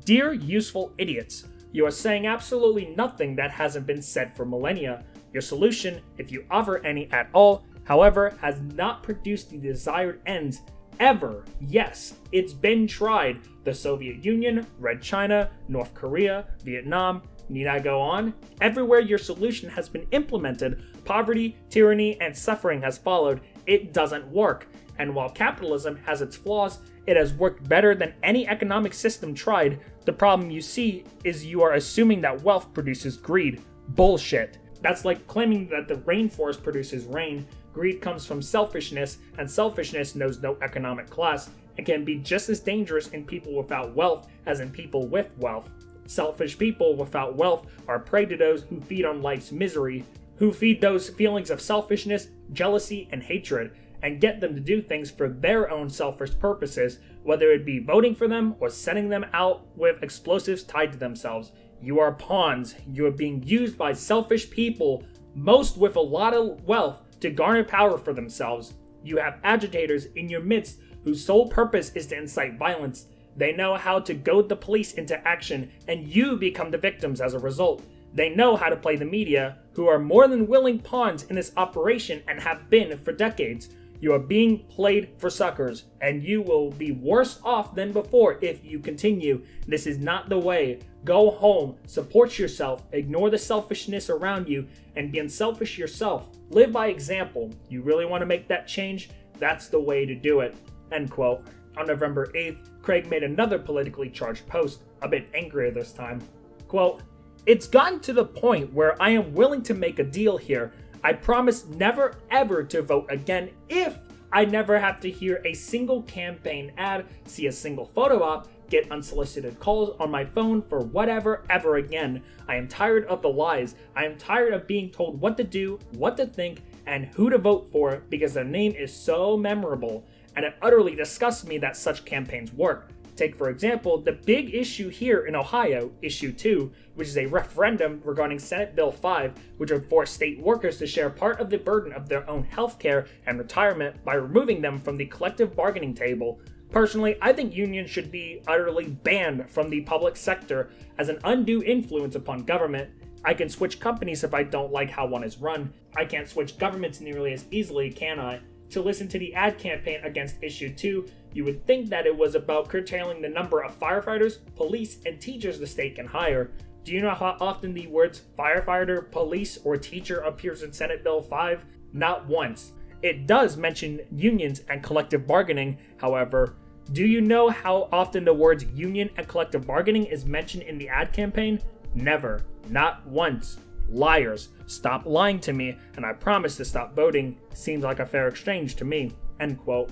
Dear useful idiots, you are saying absolutely nothing that hasn't been said for millennia. Your solution, if you offer any at all, however, has not produced the desired ends ever. Yes, it's been tried. The Soviet Union, Red China, North Korea, Vietnam. Need I go on? Everywhere your solution has been implemented, poverty, tyranny, and suffering has followed. It doesn't work. And while capitalism has its flaws, it has worked better than any economic system tried. The problem you see is you are assuming that wealth produces greed. Bullshit. That's like claiming that the rainforest produces rain. Greed comes from selfishness, and selfishness knows no economic class. It can be just as dangerous in people without wealth as in people with wealth. Selfish people without wealth are prey to those who feed on life's misery, who feed those feelings of selfishness, jealousy, and hatred, and get them to do things for their own selfish purposes, whether it be voting for them or sending them out with explosives tied to themselves. You are pawns. You are being used by selfish people, most with a lot of wealth, to garner power for themselves. You have agitators in your midst whose sole purpose is to incite violence. They know how to goad the police into action, and you become the victims as a result. They know how to play the media, who are more than willing pawns in this operation and have been for decades. You are being played for suckers, and you will be worse off than before if you continue. This is not the way. Go home, support yourself, ignore the selfishness around you, and be unselfish yourself. Live by example. You really want to make that change? That's the way to do it. End quote. On November 8th, Craig made another politically charged post, a bit angrier this time. Quote, It's gotten to the point where I am willing to make a deal here. I promise never ever to vote again if I never have to hear a single campaign ad, see a single photo op, get unsolicited calls on my phone for whatever ever again. I am tired of the lies. I am tired of being told what to do, what to think, and who to vote for because their name is so memorable. And it utterly disgusts me that such campaigns work. Take, for example, the big issue here in Ohio, Issue 2, which is a referendum regarding Senate Bill 5, which would force state workers to share part of the burden of their own health care and retirement by removing them from the collective bargaining table. Personally, I think unions should be utterly banned from the public sector as an undue influence upon government. I can switch companies if I don't like how one is run. I can't switch governments nearly as easily, can I? To listen to the ad campaign against Issue 2, you would think that it was about curtailing the number of firefighters, police, and teachers the state can hire. Do you know how often the words firefighter, police, or teacher appears in Senate Bill 5? Not once. It does mention unions and collective bargaining, however. Do you know how often the words union and collective bargaining is mentioned in the ad campaign? Never. Not once. Liars. Stop lying to me, and I promise to stop voting. Seems like a fair exchange to me. End quote.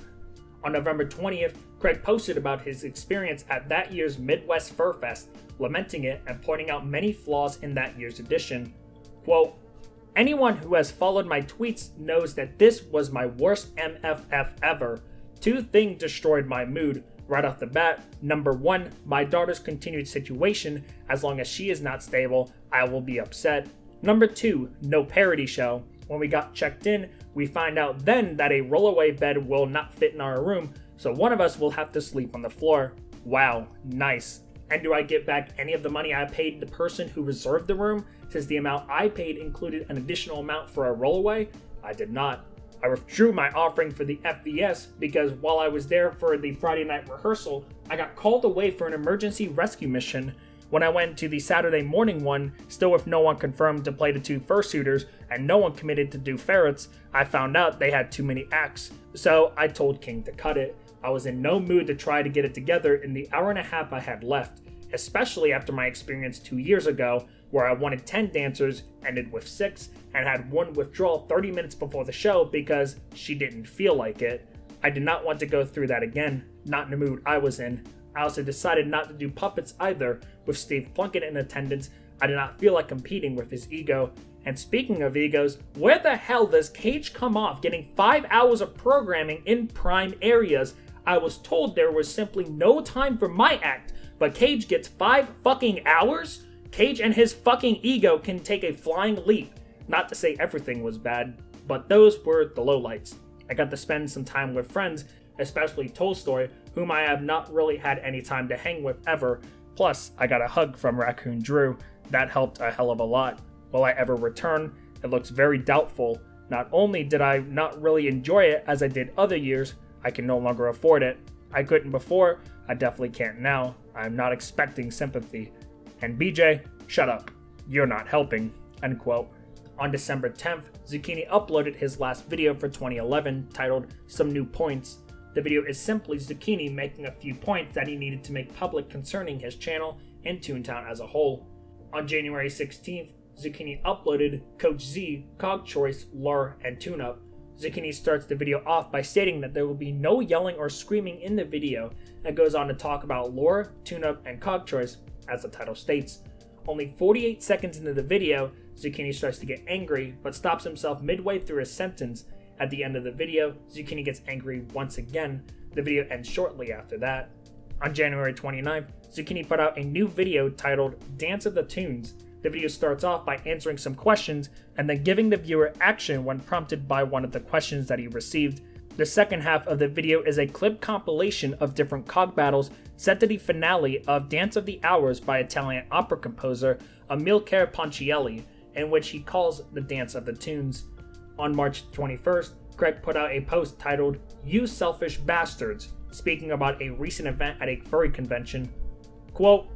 On November 20th, Craig posted about his experience at that year's Midwest Fur Fest, lamenting it and pointing out many flaws in that year's edition. Quote, anyone who has followed my tweets knows that this was my worst MFF ever. Two things destroyed my mood. Right off the bat, number one, my daughter's continued situation. As long as she is not stable, I will be upset. Number two, no parody show. When we got checked in, we find out then that a rollaway bed will not fit in our room, so one of us will have to sleep on the floor. Wow, nice. And do I get back any of the money I paid the person who reserved the room, since the amount I paid included an additional amount for a rollaway? I did not. I withdrew my offering for the FVS because while I was there for the Friday night rehearsal, I got called away for an emergency rescue mission. When I went to the Saturday morning one, still with no one confirmed to play the two fursuiters and no one committed to do ferrets, I found out they had too many acts. So I told King to cut it. I was in no mood to try to get it together in the hour and a half I had left, especially after my experience 2 years ago, where I wanted 10 dancers, ended with 6, and had one withdrawal 30 minutes before the show because she didn't feel like it. I did not want to go through that again, not in the mood I was in. I also decided not to do puppets either. With Steve Plunkett in attendance, I did not feel like competing with his ego. And speaking of egos, where the hell does Cage come off getting 5 hours of programming in prime areas? I was told there was simply no time for my act, but Cage gets 5 fucking hours? Cage and his fucking ego can take a flying leap. Not to say everything was bad, but those were the lowlights. I got to spend some time with friends, especially Tolstoy, whom I have not really had any time to hang with ever. Plus, I got a hug from Raccoon Drew. That helped a hell of a lot. Will I ever return? It looks very doubtful. Not only did I not really enjoy it as I did other years, I can no longer afford it. I couldn't before, I definitely can't now. I'm not expecting sympathy. And BJ, shut up. You're not helping. End quote. On December 10th, Zucchini uploaded his last video for 2011 titled Some New Points. The video is simply Zucchini making a few points that he needed to make public concerning his channel and Toontown as a whole. On January 16th, Zucchini uploaded Coach Z, Cog Choice, Lure, and Tune-Up. Zucchini starts the video off by stating that there will be no yelling or screaming in the video, and goes on to talk about Lure, Tune-Up, and Cog Choice, as the title states. Only 48 seconds into the video, Zucchini starts to get angry, but stops himself midway through his sentence. At the end of the video, Zucchini gets angry once again. The video ends shortly after that. On January 29th, Zucchini put out a new video titled Dance of the Tunes. The video starts off by answering some questions and then giving the viewer action when prompted by one of the questions that he received. The second half of the video is a clip compilation of different cog battles set to the finale of Dance of the Hours by Italian opera composer Amilcare Ponchielli, in which he calls the Dance of the Tunes. On March 21st, Craig put out a post titled You Selfish Bastards, speaking about a recent event at a furry convention. Quote,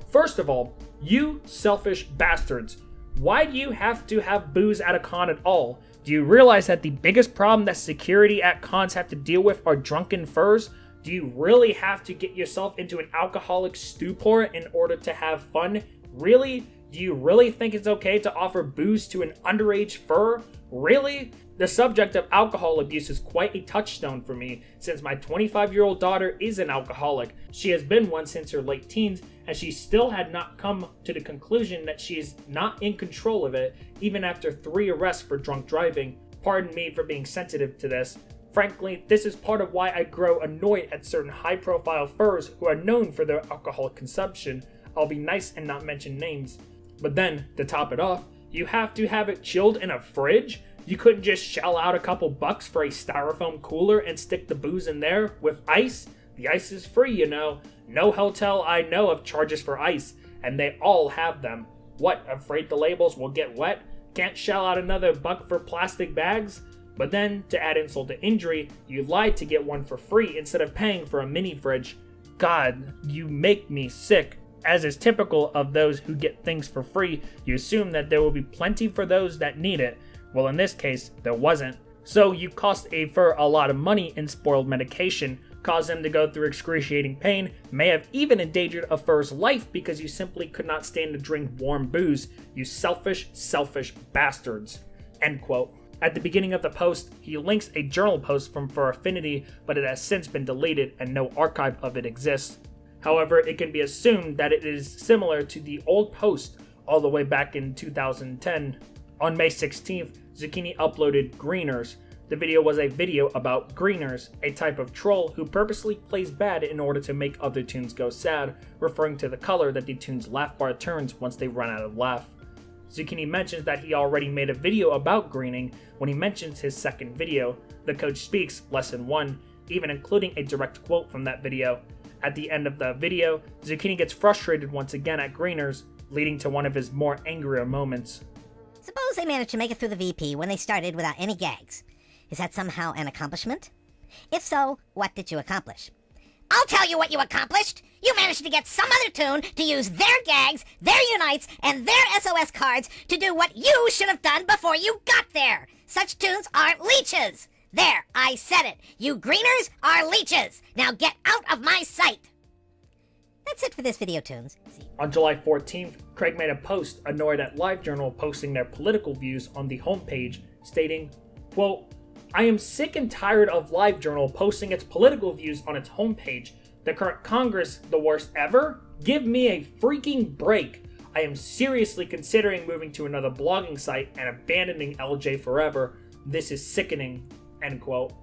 first of all, you selfish bastards. Why do you have to have booze at a con at all? Do you realize that the biggest problem that security at cons have to deal with are drunken furs? Do you really have to get yourself into an alcoholic stupor in order to have fun? Really? Do you really think it's okay to offer booze to an underage fur? Really? The subject of alcohol abuse is quite a touchstone for me, since my 25-year-old daughter is an alcoholic. She has been one since her late teens, and she still had not come to the conclusion that she is not in control of it, even after 3 arrests for drunk driving. Pardon me for being sensitive to this. Frankly, this is part of why I grow annoyed at certain high-profile furs who are known for their alcohol consumption. I'll be nice and not mention names. But then, to top it off, you have to have it chilled in a fridge? You couldn't just shell out a couple bucks for a styrofoam cooler and stick the booze in there with ice? The ice is free, you know. No hotel I know of charges for ice, and they all have them. What, afraid the labels will get wet? Can't shell out another buck for plastic bags? But then, to add insult to injury, you lied to get one for free instead of paying for a mini fridge. God, you make me sick. As is typical of those who get things for free, you assume that there will be plenty for those that need it. Well, in this case, there wasn't. So you cost a fur a lot of money in spoiled medication, caused him to go through excruciating pain, may have even endangered a fur's life because you simply could not stand to drink warm booze, you selfish bastards. End quote. At the beginning of the post, he links a journal post from Fur Affinity, but it has since been deleted and no archive of it exists. However, it can be assumed that it is similar to the old post all the way back in 2010. On May 16th, Zucchini uploaded Greeners. The video was a video about Greeners, a type of troll who purposely plays bad in order to make other toons go sad, referring to the color that the toon's laugh bar turns once they run out of laugh. Zucchini mentions that he already made a video about greening when he mentions his second video, The Coach Speaks, Lesson 1, even including a direct quote from that video. At the end of the video, Zucchini gets frustrated once again at Greeners, leading to one of his more angrier moments. Suppose they managed to make it through the VP when they started without any gags. Is that somehow an accomplishment? If so, what did you accomplish? I'll tell you what you accomplished! You managed to get some other toon to use their gags, their unites, and their SOS cards to do what you should have done before you got there! Such toons are leeches! There, I said it! You greeners are leeches! Now get out of my sight! That's it for this video, toons. On July 14th, Craig made a post annoyed at LiveJournal posting their political views on the homepage, stating, quote, I am sick and tired of LiveJournal posting its political views on its homepage. The current Congress, the worst ever? Give me a freaking break. I am seriously considering moving to another blogging site and abandoning LJ forever. This is sickening, end quote.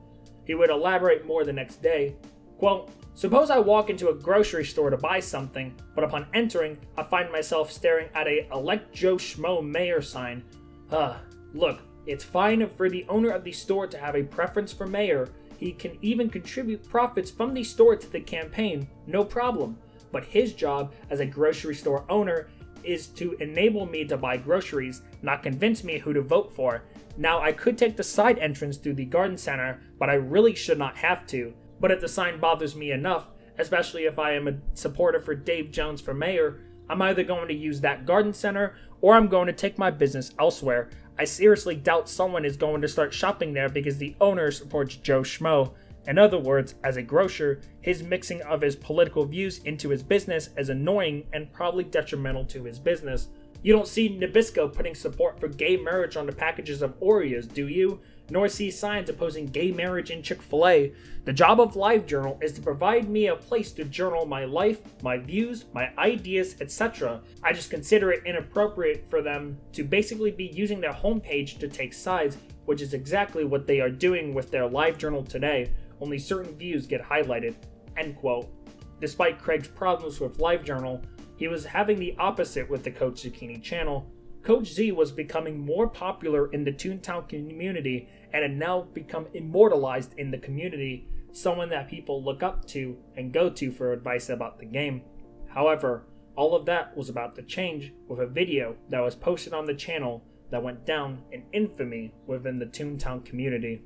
He would elaborate more the next day. Quote, suppose I walk into a grocery store to buy something, but upon entering, I find myself staring at a Elect Joe Schmo Mayor sign. Look, it's fine for the owner of the store to have a preference for mayor. He can even contribute profits from the store to the campaign, no problem. But his job as a grocery store owner is to enable me to buy groceries, not convince me who to vote for. Now, I could take the side entrance through the garden center, but I really should not have to. But if the sign bothers me enough, especially if I am a supporter for Dave Jones for mayor, I'm either going to use that garden center or I'm going to take my business elsewhere. I seriously doubt someone is going to start shopping there because the owner supports Joe Schmo. In other words, as a grocer, his mixing of his political views into his business is annoying and probably detrimental to his business. You don't see Nabisco putting support for gay marriage on the packages of Oreos, do you? Nor see signs opposing gay marriage in Chick-fil-A. The job of LiveJournal is to provide me a place to journal my life, my views, my ideas, etc. I just consider it inappropriate for them to basically be using their homepage to take sides, which is exactly what they are doing with their LiveJournal today. Only certain views get highlighted, end quote. Despite Craig's problems with LiveJournal, he was having the opposite with the Coach Zucchini channel. Coach Z was becoming more popular in the Toontown community and had now become immortalized in the community, someone that people look up to and go to for advice about the game. However, all of that was about to change with a video that was posted on the channel that went down in infamy within the Toontown community.